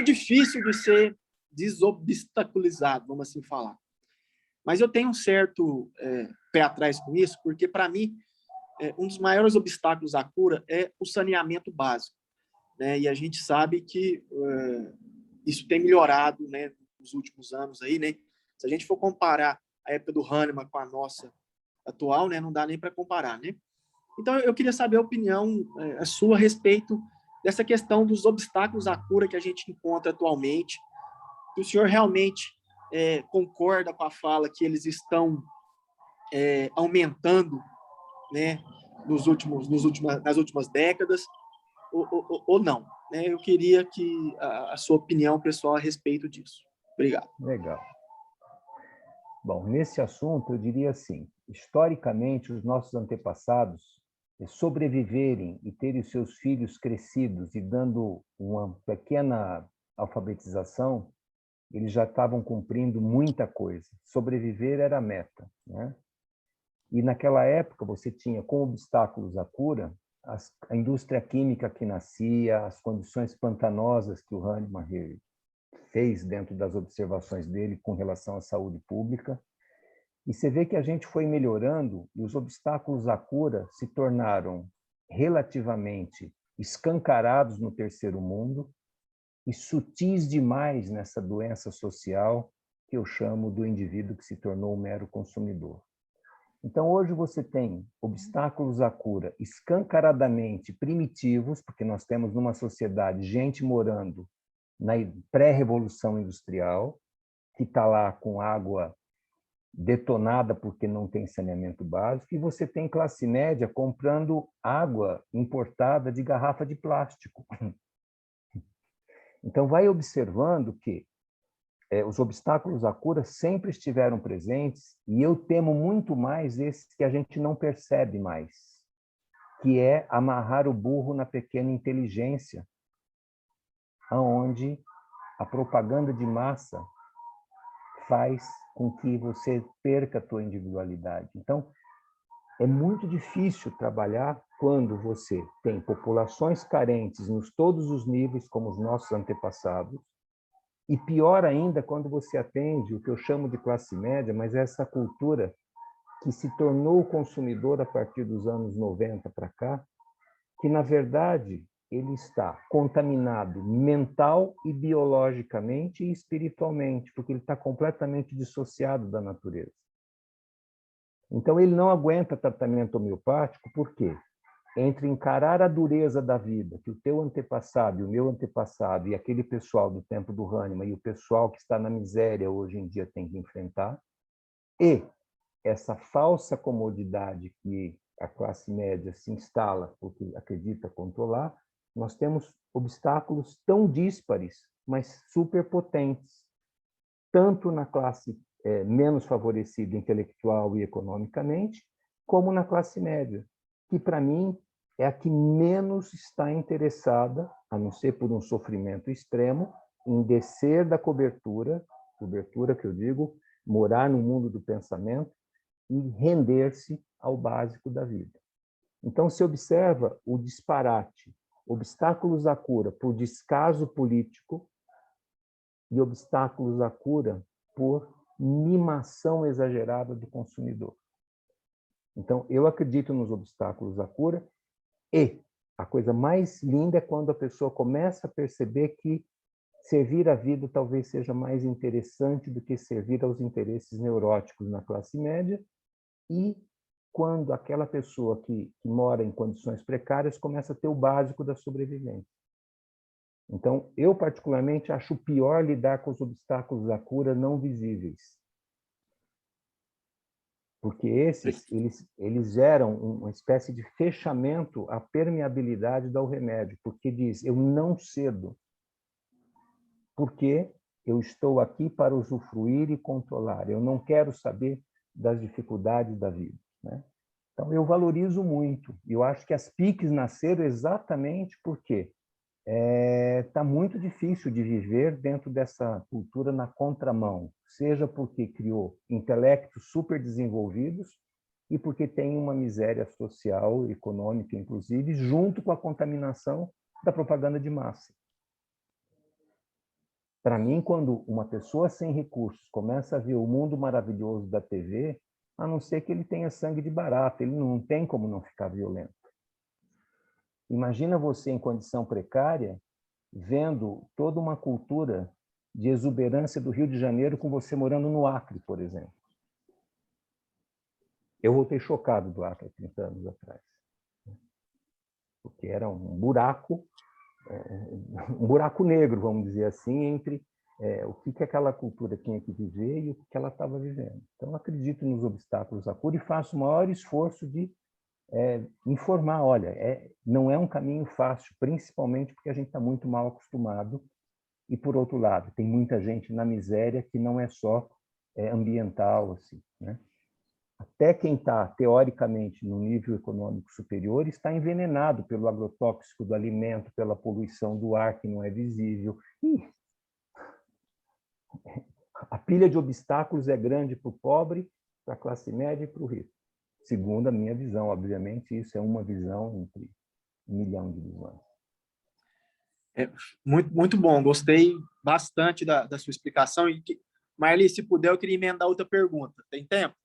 difícil de ser desobstaculizado, vamos assim falar. Mas eu tenho um certo pé atrás com isso, porque, para mim, um dos maiores obstáculos à cura é o saneamento básico, né? E a gente sabe que isso tem melhorado, né, nos últimos anos aí, né? Se a gente for comparar a época do Hahnemann com a nossa atual, né, não dá nem para comparar, né? Então, eu queria saber a opinião a sua a respeito dessa questão dos obstáculos à cura que a gente encontra atualmente. Se o senhor realmente concorda com a fala que eles estão aumentando, né, nas últimas décadas, ou não, né? Eu queria que a sua opinião pessoal a respeito disso. Obrigado. Legal. Bom, nesse assunto eu diria assim, historicamente os nossos antepassados sobreviverem e terem os seus filhos crescidos e dando uma pequena alfabetização, eles já estavam cumprindo muita coisa. Sobreviver era a meta, né? E naquela época você tinha como obstáculos à cura a indústria química que nascia, as condições pantanosas que o Hahnemann fez dentro das observações dele com relação à saúde pública. E você vê que a gente foi melhorando e os obstáculos à cura se tornaram relativamente escancarados no terceiro mundo e sutis demais nessa doença social que eu chamo do indivíduo que se tornou um mero consumidor. Então, hoje você tem obstáculos à cura escancaradamente primitivos, porque nós temos numa sociedade gente morando na pré-revolução industrial, que está lá com água detonada porque não tem saneamento básico, e você tem classe média comprando água importada de garrafa de plástico. Então, vai observando que os obstáculos à cura sempre estiveram presentes, e eu temo muito mais esses que a gente não percebe mais, que é amarrar o burro na pequena inteligência, aonde a propaganda de massa faz com que você perca a tua individualidade. Então, é muito difícil trabalhar quando você tem populações carentes nos todos os níveis, como os nossos antepassados, e pior ainda quando você atende o que eu chamo de classe média, mas é essa cultura que se tornou consumidor a partir dos anos 90 para cá, que, na verdade, ele está contaminado mental e biologicamente e espiritualmente, porque ele está completamente dissociado da natureza. Então, ele não aguenta tratamento homeopático, por quê? Entre encarar a dureza da vida, que o teu antepassado e o meu antepassado e aquele pessoal do tempo do Hahnemann e o pessoal que está na miséria hoje em dia tem que enfrentar, e essa falsa comodidade que a classe média se instala porque acredita controlar, nós temos obstáculos tão díspares, mas superpotentes, tanto na classe menos favorecida intelectual e economicamente, como na classe média, que, para mim, é a que menos está interessada, a não ser por um sofrimento extremo, em descer da cobertura que eu digo, morar no mundo do pensamento e render-se ao básico da vida. Então, se observa o disparate, obstáculos à cura por descaso político e obstáculos à cura por mimação exagerada do consumidor. Então, eu acredito nos obstáculos à cura, e a coisa mais linda é quando a pessoa começa a perceber que servir a vida talvez seja mais interessante do que servir aos interesses neuróticos na classe média, e quando aquela pessoa que mora em condições precárias começa a ter o básico da sobrevivência. Então, eu particularmente acho pior lidar com os obstáculos à cura não visíveis. Porque eles geram uma espécie de fechamento à permeabilidade do remédio, porque diz, eu não cedo, porque eu estou aqui para usufruir e controlar, eu não quero saber das dificuldades da vida, né? Então, eu valorizo muito, e eu acho que as PICs nasceram exatamente porque está muito difícil de viver dentro dessa cultura na contramão, seja porque criou intelectos super desenvolvidos e porque tem uma miséria social, econômica, inclusive, junto com a contaminação da propaganda de massa. Para mim, quando uma pessoa sem recursos começa a ver o mundo maravilhoso da TV, a não ser que ele tenha sangue de barata, ele não tem como não ficar violento. Imagina você em condição precária, vendo toda uma cultura de exuberância do Rio de Janeiro com você morando no Acre, por exemplo. Eu voltei chocado do Acre há 30 anos atrás, porque era um buraco negro, vamos dizer assim, entre o que aquela cultura tinha que viver e o que ela estava vivendo. Então, eu acredito nos obstáculos à cura e faço o maior esforço de informar, olha, não é um caminho fácil, principalmente porque a gente está muito mal acostumado e, por outro lado, tem muita gente na miséria que não é só ambiental, assim, né? Até quem está, teoricamente, no nível econômico superior está envenenado pelo agrotóxico do alimento, pela poluição do ar, que não é visível. E a pilha de obstáculos é grande para o pobre, para a classe média e para o rico. Segundo a minha visão, obviamente, isso é uma visão entre 1 milhão de visões. Muito, muito bom, gostei bastante da sua explicação. E, Marli, se puder, eu queria emendar outra pergunta. Tem tempo?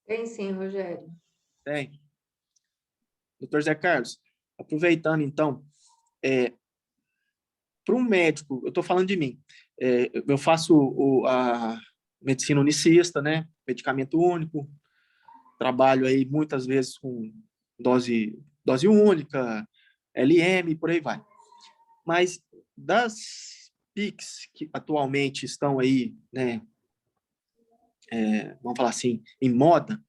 Tem sim, Rogério. Tem. Doutor Zé Carlos, aproveitando, então, para um médico, eu estou falando de mim, eu faço a medicina unicista, né? Medicamento único, trabalho aí muitas vezes com dose única, LM, por aí vai. Mas das PICs que atualmente estão aí, né, vamos falar assim, em moda,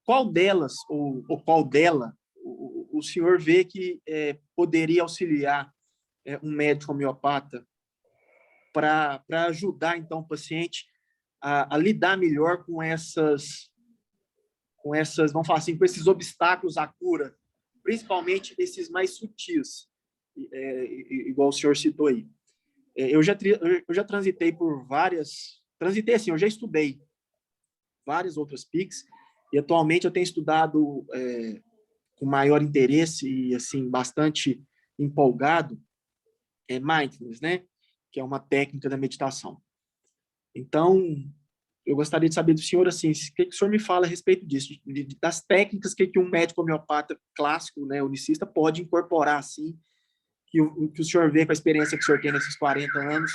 qual delas ou qual dela o senhor vê que poderia auxiliar um médico homeopata para ajudar, então, o paciente a lidar melhor com essas, vamos falar assim, com esses obstáculos à cura, principalmente esses mais sutis, igual o senhor citou aí. Eu já transitei por transitei assim, eu já estudei várias outras PICs, e atualmente eu tenho estudado com maior interesse e assim bastante empolgado mindfulness, né? Que é uma técnica da meditação. Então, eu gostaria de saber do senhor, assim, o que o senhor me fala a respeito disso, das técnicas que um médico homeopata clássico, né, unicista, pode incorporar, assim, que o senhor vê com a experiência que o senhor tem nesses 40 anos,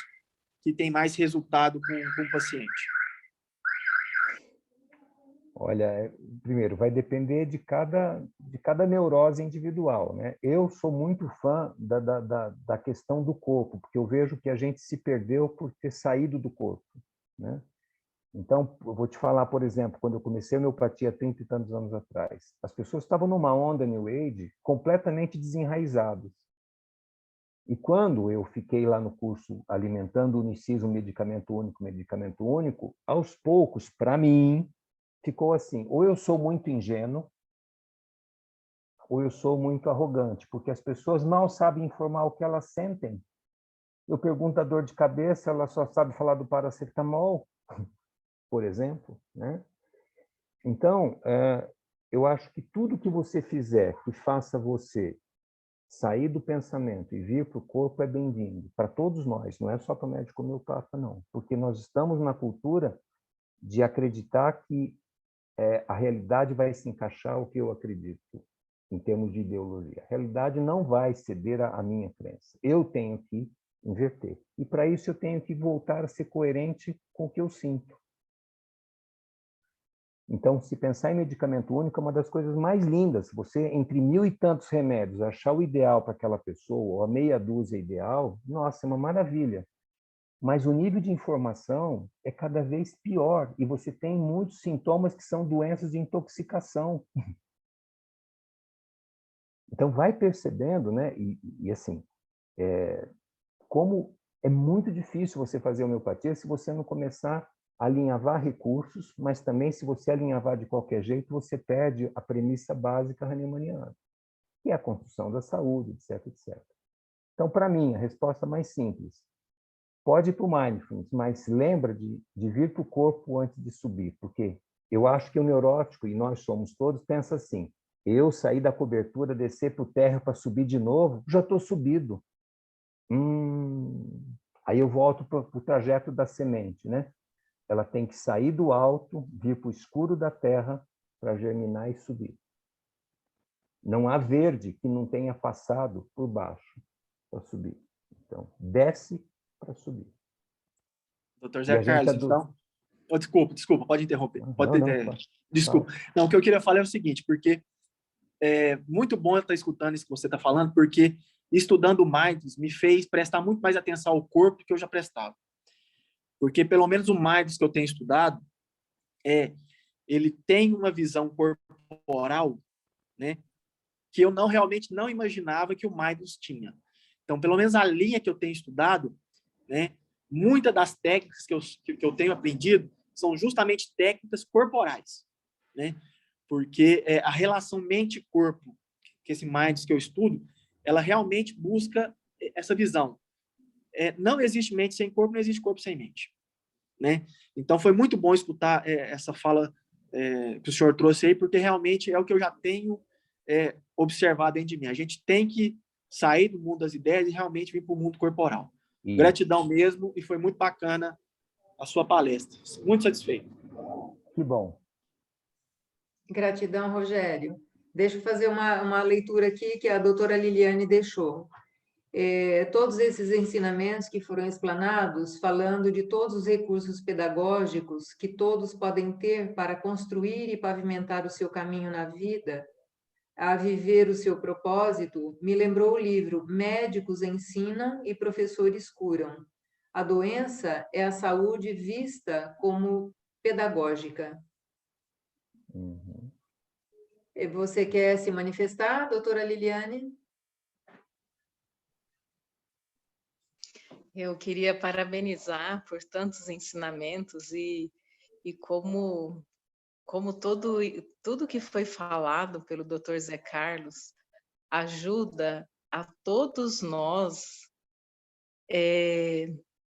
que tem mais resultado com o paciente. Olha, primeiro, vai depender de cada neurose individual, né? Eu sou muito fã da questão do corpo, porque eu vejo que a gente se perdeu por ter saído do corpo, né? Então, eu vou te falar, por exemplo, quando eu comecei a homeopatia há 30 e tantos anos atrás, as pessoas estavam numa onda New Age completamente desenraizadas. E quando eu fiquei lá no curso alimentando o unicismo, medicamento único, aos poucos, para mim, ficou assim, ou eu sou muito ingênuo, ou eu sou muito arrogante, porque as pessoas mal sabem informar o que elas sentem. Eu pergunto a dor de cabeça, ela só sabe falar do paracetamol, por exemplo, né? Então, eu acho que tudo que você fizer que faça você sair do pensamento e vir para o corpo é bem-vindo, para todos nós, não é só para o médico homeopata, não, porque nós estamos na cultura de acreditar que a realidade vai se encaixar ao que eu acredito, em termos de ideologia. A realidade não vai ceder à minha crença. Eu tenho que inverter. E, para isso, eu tenho que voltar a ser coerente com o que eu sinto. Então, se pensar em medicamento único é uma das coisas mais lindas. Você, entre 1000 e tantos remédios, achar o ideal para aquela pessoa, ou a meia dúzia ideal, nossa, é uma maravilha. Mas o nível de informação é cada vez pior, e você tem muitos sintomas que são doenças de intoxicação. Então, vai percebendo, né? E assim, como é muito difícil você fazer homeopatia se você não começar a alinhavar recursos, mas também se você alinhavar de qualquer jeito, você perde a premissa básica hahnemanniana, que é a construção da saúde, etc, etc. Então, para mim, a resposta mais simples, pode ir para o mindfulness, mas lembra de vir para o corpo antes de subir, porque eu acho que o neurótico, e nós somos todos, pensa assim, eu sair da cobertura, descer para o térreo para subir de novo, já estou subido. Aí eu volto para o trajeto da semente, né? Ela tem que sair do alto, vir para o escuro da terra para germinar e subir. Não há verde que não tenha passado por baixo para subir. Então, desce para subir. Doutor Zé Carlos, então... Oh, desculpa, pode interromper. Desculpa. Não, o que eu queria falar é o seguinte, porque é muito bom eu estar escutando isso que você está falando, porque estudando o Mindfulness me fez prestar muito mais atenção ao corpo do que eu já prestava. Porque, pelo menos, o Mindfulness que eu tenho estudado, ele tem uma visão corporal, né, que eu realmente não imaginava que o Mindfulness tinha. Então, pelo menos a linha que eu tenho estudado, né, muitas das técnicas que eu tenho aprendido são justamente técnicas corporais, né? Porque a relação mente-corpo, que esse Mindfulness que eu estudo, ela realmente busca essa visão. Não existe mente sem corpo, não existe corpo sem mente, né? Então, foi muito bom escutar essa fala que o senhor trouxe aí, porque realmente é o que eu já tenho observado dentro de mim. A gente tem que sair do mundo das ideias e realmente vir para o mundo corporal. Isso. Gratidão mesmo, e foi muito bacana a sua palestra. Muito satisfeito. Que bom. Gratidão, Rogério. Deixa eu fazer uma leitura aqui que a doutora Liliane deixou. Todos esses ensinamentos que foram explanados, falando de todos os recursos pedagógicos que todos podem ter para construir e pavimentar o seu caminho na vida, a viver o seu propósito, me lembrou o livro Médicos Ensinam e Professores Curam. A doença é a saúde vista como pedagógica. Uhum. Você quer se manifestar, doutora Liliane? Eu queria parabenizar por tantos ensinamentos e como tudo que foi falado pelo Dr. Zé Carlos ajuda a todos nós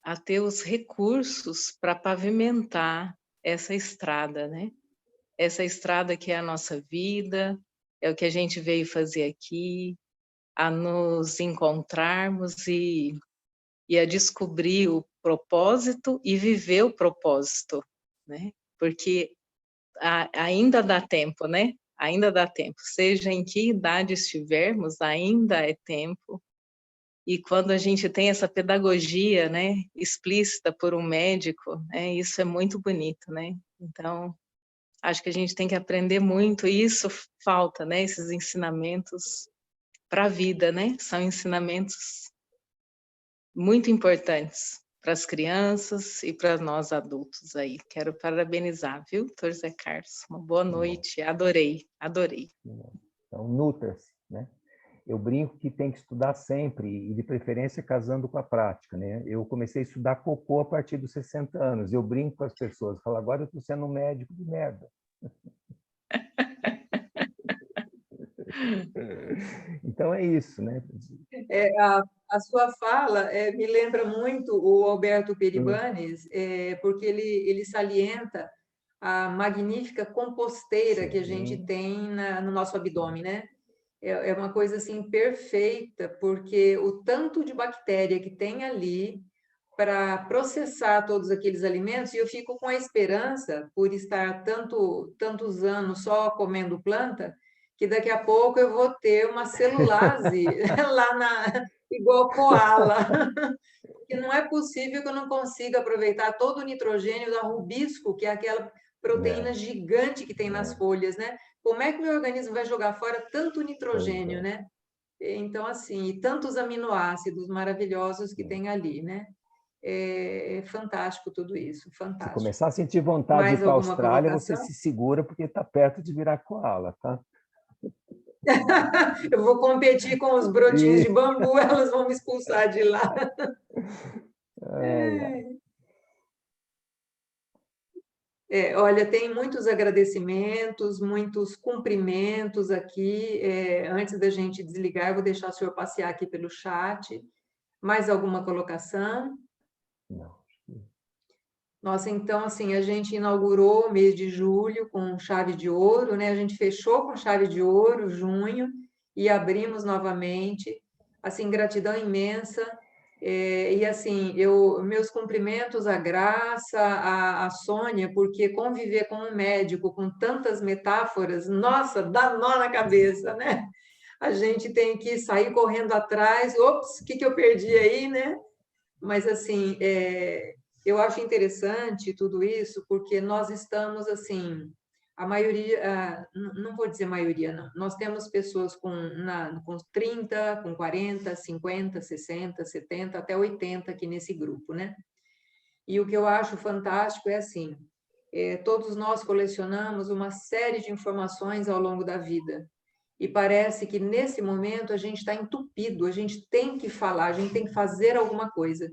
a ter os recursos para pavimentar essa estrada, né? Essa estrada que é a nossa vida, é o que a gente veio fazer aqui, a nos encontrarmos e a descobrir o propósito e viver o propósito, né? Porque ainda dá tempo, né? Ainda dá tempo. Seja em que idade estivermos, ainda é tempo. E quando a gente tem essa pedagogia, né, explícita por um médico, né, isso é muito bonito, né? Então, acho que a gente tem que aprender muito, e isso falta, né? Esses ensinamentos para a vida, né? São ensinamentos muito importantes para as crianças e para nós adultos aí. Quero parabenizar, viu, doutor Zé Carlos? Uma boa noite, adorei. Então, nutra-se, né? Eu brinco que tem que estudar sempre, e de preferência casando com a prática, né? Eu comecei a estudar cocô a partir dos 60 anos. Eu brinco com as pessoas, falo, agora eu estou sendo um médico de merda. Então é isso, né? A sua fala me lembra muito o Alberto Peribanes, porque ele salienta a magnífica composteira que a gente tem no nosso abdômen, né? É uma coisa assim perfeita, porque o tanto de bactéria que tem ali para processar todos aqueles alimentos, e eu fico com a esperança, por estar tantos anos só comendo planta, que daqui a pouco eu vou ter uma celulase lá igual koala. Porque não é possível que eu não consiga aproveitar todo o nitrogênio da rubisco, que é aquela proteína gigante que tem nas folhas, né? Como é que meu organismo vai jogar fora tanto nitrogênio, né? Então, assim, e tantos aminoácidos maravilhosos que tem ali, né? É fantástico tudo isso, Se fantástico. começar a sentir vontade de ir Mais para a alguma Austrália, você colocação? se segura, porque está perto de virar koala, tá? Eu vou competir com os brotinhos de E... bambu, elas vão me expulsar de lá. Ai, ai. Olha, tem muitos agradecimentos, muitos cumprimentos aqui. Antes da gente desligar, eu vou deixar o senhor passear aqui pelo chat. Mais alguma colocação? Não. Nossa, então, assim, a gente inaugurou o mês de julho com chave de ouro, né? A gente fechou com chave de ouro, junho, e abrimos novamente. Assim, gratidão imensa. E, assim, meus cumprimentos à Graça, à Sônia, porque conviver com um médico com tantas metáforas, nossa, dá nó na cabeça, né? A gente tem que sair correndo atrás. Ops, o que eu perdi aí, né? Mas, assim, eu acho interessante tudo isso, porque nós estamos, assim, a maioria, não vou dizer maioria, não, nós temos pessoas com 30, com 40, 50, 60, 70, até 80 aqui nesse grupo, né? E o que eu acho fantástico é assim, todos nós colecionamos uma série de informações ao longo da vida, e parece que nesse momento a gente está entupido, a gente tem que falar, a gente tem que fazer alguma coisa.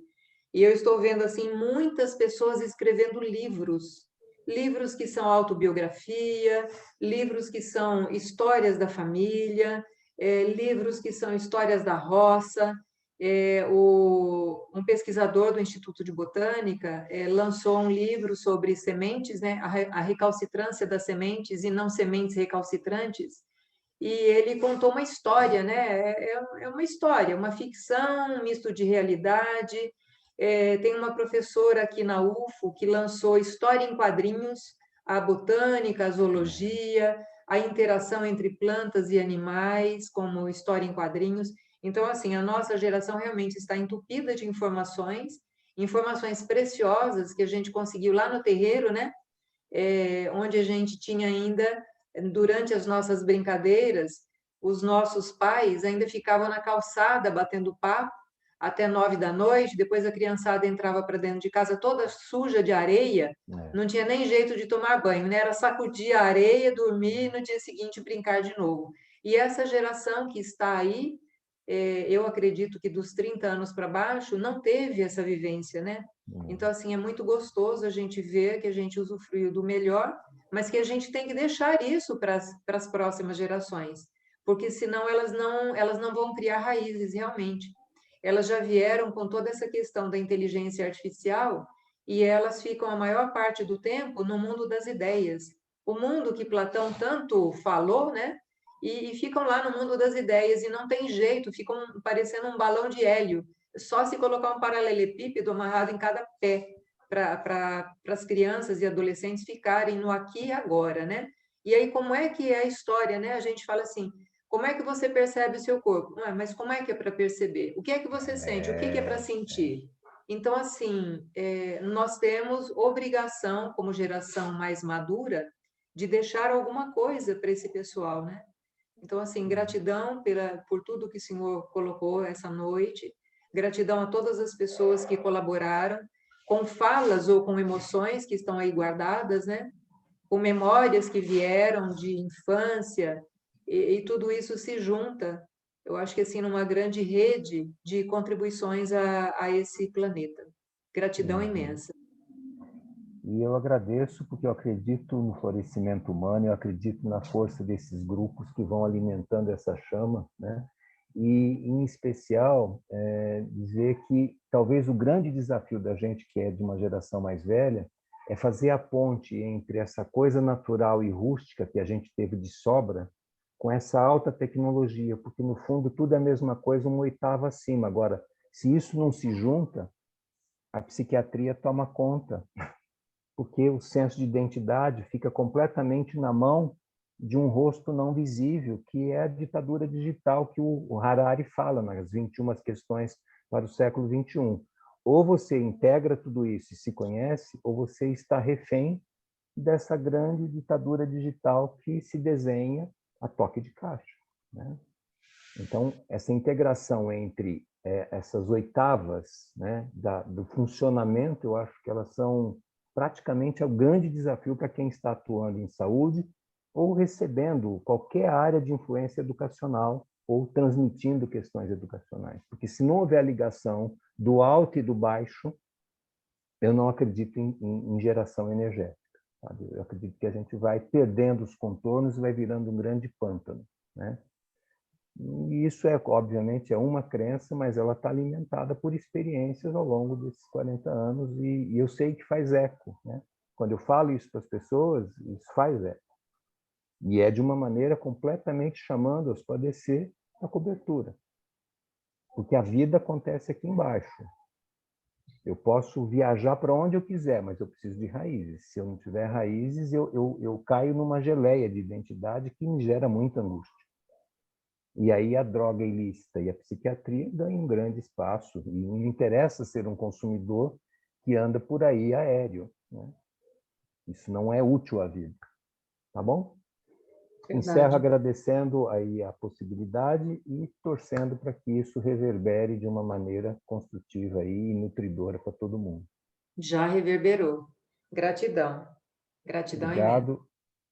E eu estou vendo assim muitas pessoas escrevendo livros, livros que são autobiografia, livros que são histórias da família, livros que são histórias da roça. Um pesquisador do Instituto de Botânica lançou um livro sobre sementes, né, a recalcitrância das sementes e não sementes recalcitrantes. E ele contou uma história, né? É uma história, uma ficção, um misto de realidade. Tem uma professora aqui na UFO que lançou História em Quadrinhos, a botânica, a zoologia, a interação entre plantas e animais, como História em Quadrinhos. Então, assim, a nossa geração realmente está entupida de informações, informações preciosas que a gente conseguiu lá no terreiro, né? Onde a gente tinha ainda, durante as nossas brincadeiras, os nossos pais ainda ficavam na calçada batendo papo até 9 da noite, depois a criançada entrava para dentro de casa toda suja de areia, não tinha nem jeito de tomar banho, né? Era sacudir a areia, dormir e no dia seguinte brincar de novo. E essa geração que está aí, eu acredito que dos 30 anos para baixo, não teve essa vivência, né? Então, assim, é muito gostoso a gente ver que a gente usufruiu do melhor, mas que a gente tem que deixar isso para as próximas gerações, porque senão elas não vão criar raízes realmente. Elas já vieram com toda essa questão da inteligência artificial e elas ficam a maior parte do tempo no mundo das ideias. O mundo que Platão tanto falou, né? E ficam lá no mundo das ideias e não tem jeito, ficam parecendo um balão de hélio. Só se colocar um paralelepípedo amarrado em cada pé para as crianças e adolescentes ficarem no aqui e agora, né? E aí, como é que é a história, né? A gente fala assim, como é que você percebe o seu corpo? Mas como é que é para perceber? O que é que você sente? O que é para sentir? Então, assim, nós temos obrigação, como geração mais madura, de deixar alguma coisa para esse pessoal, né? Então, assim, gratidão por tudo que o senhor colocou essa noite, gratidão a todas as pessoas que colaboraram, com falas ou com emoções que estão aí guardadas, né? Com memórias que vieram de infância, e tudo isso se junta, eu acho que assim, numa grande rede de contribuições a esse planeta. Gratidão imensa. E eu agradeço porque eu acredito no florescimento humano, eu acredito na força desses grupos que vão alimentando essa chama, né? E, em especial, dizer que talvez o grande desafio da gente, que é de uma geração mais velha, é fazer a ponte entre essa coisa natural e rústica que a gente teve de sobra com essa alta tecnologia, porque, no fundo, tudo é a mesma coisa, uma oitava acima. Agora, se isso não se junta, a psiquiatria toma conta, porque o senso de identidade fica completamente na mão de um rosto não visível, que é a ditadura digital que o Harari fala nas 21 questões para o século XXI. Ou você integra tudo isso e se conhece, ou você está refém dessa grande ditadura digital que se desenha a toque de caixa, né? Então, essa integração entre essas oitavas, né, do funcionamento, eu acho que elas são praticamente o grande desafio para quem está atuando em saúde ou recebendo qualquer área de influência educacional ou transmitindo questões educacionais. Porque se não houver a ligação do alto e do baixo, eu não acredito em geração energética. Sabe? Eu acredito que a gente vai perdendo os contornos e vai virando um grande pântano, né? E isso, obviamente, é uma crença, mas ela está alimentada por experiências ao longo desses 40 anos e eu sei que faz eco, né? Quando eu falo isso para as pessoas, isso faz eco. E é de uma maneira completamente chamando-as para descer a cobertura. Porque a vida acontece aqui embaixo. Eu posso viajar para onde eu quiser, mas eu preciso de raízes. Se eu não tiver raízes, eu caio numa geleia de identidade que me gera muita angústia. E aí a droga ilícita e a psiquiatria ganham um grande espaço. E não me interessa ser um consumidor que anda por aí aéreo, né? Isso não é útil à vida. Tá bom? Verdade. Encerro agradecendo aí a possibilidade e torcendo para que isso reverbere de uma maneira construtiva e nutridora para todo mundo. Já reverberou. Gratidão. Gratidão imensa. Obrigado.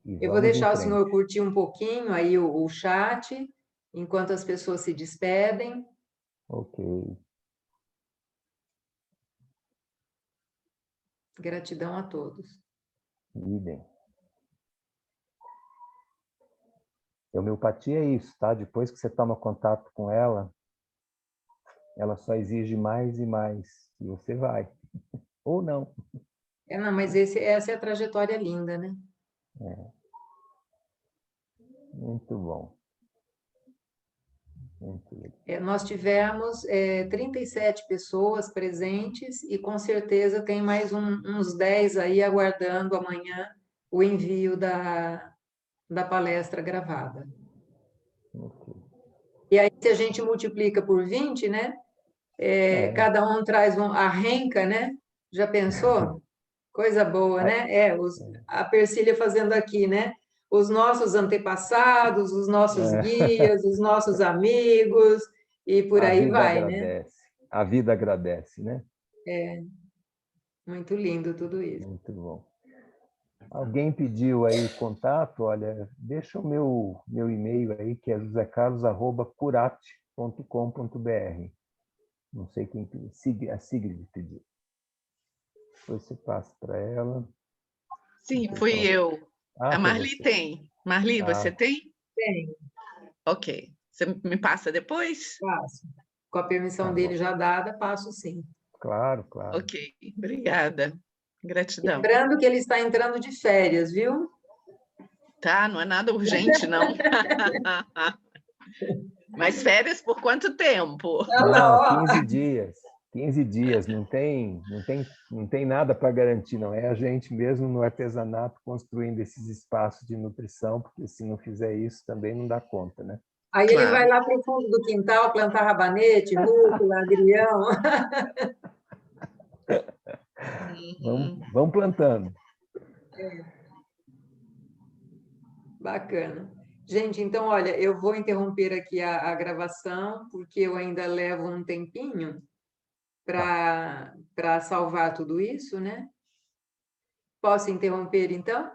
E Eu vou vamos em deixar o frente. senhor curtir um pouquinho aí o chat, enquanto as pessoas se despedem. Ok. Gratidão a todos. Idem. A homeopatia é isso, tá? Depois que você toma contato com ela, ela só exige mais e mais. E você vai. Ou não. Não, mas essa é a trajetória linda, né? Muito bom. Muito legal. Nós tivemos 37 pessoas presentes e com certeza tem mais uns 10 aí aguardando amanhã o envio da palestra gravada. Ok. E aí, se a gente multiplica por 20, né? Cada um traz a renca, né? Já pensou? Coisa boa, né? A Persília fazendo aqui, né? Os nossos antepassados, os nossos guias, os nossos amigos, e por aí vai, agradece. Né? A vida agradece, né? Muito lindo tudo isso. Muito bom. Alguém pediu aí contato? Olha, deixa o meu e-mail aí, que é josecarlos@curate.com.br. Não sei quem pediu. A Sigrid pediu. Depois você passa para ela. Sim, fui eu. A Marli você tem. Marli, você tem? Tem. Ok. Você me passa depois? Passo. Com a permissão dele já dada, passo sim. Claro, claro. Ok, obrigada. Gratidão. Lembrando que ele está entrando de férias, viu? Tá, não é nada urgente, não. Mas férias por quanto tempo? Não, 15 dias. 15 dias, não tem nada para garantir, não. É a gente mesmo no artesanato construindo esses espaços de nutrição, porque se não fizer isso também não dá conta, né? Aí ele vai lá para o fundo do quintal plantar rabanete, rúcula, agrião. Vamos plantando. Bacana. Gente, então, olha, eu vou interromper aqui a gravação, porque eu ainda levo um tempinho para salvar tudo isso, né? Posso interromper, então?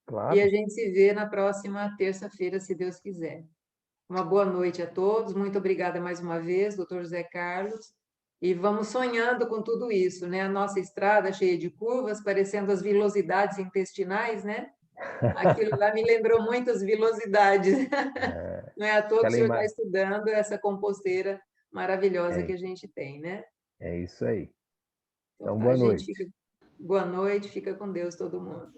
Claro. E a gente se vê na próxima terça-feira, se Deus quiser. Uma boa noite a todos. Muito obrigada mais uma vez, doutor José Carlos. E vamos sonhando com tudo isso, né? A nossa estrada cheia de curvas, parecendo as vilosidades intestinais, né? Aquilo lá me lembrou muito as vilosidades. Não é à toa que o senhor está estudando essa composteira maravilhosa que a gente tem, né? É isso aí. Então, Tá, boa noite. Boa noite, fica com Deus todo mundo.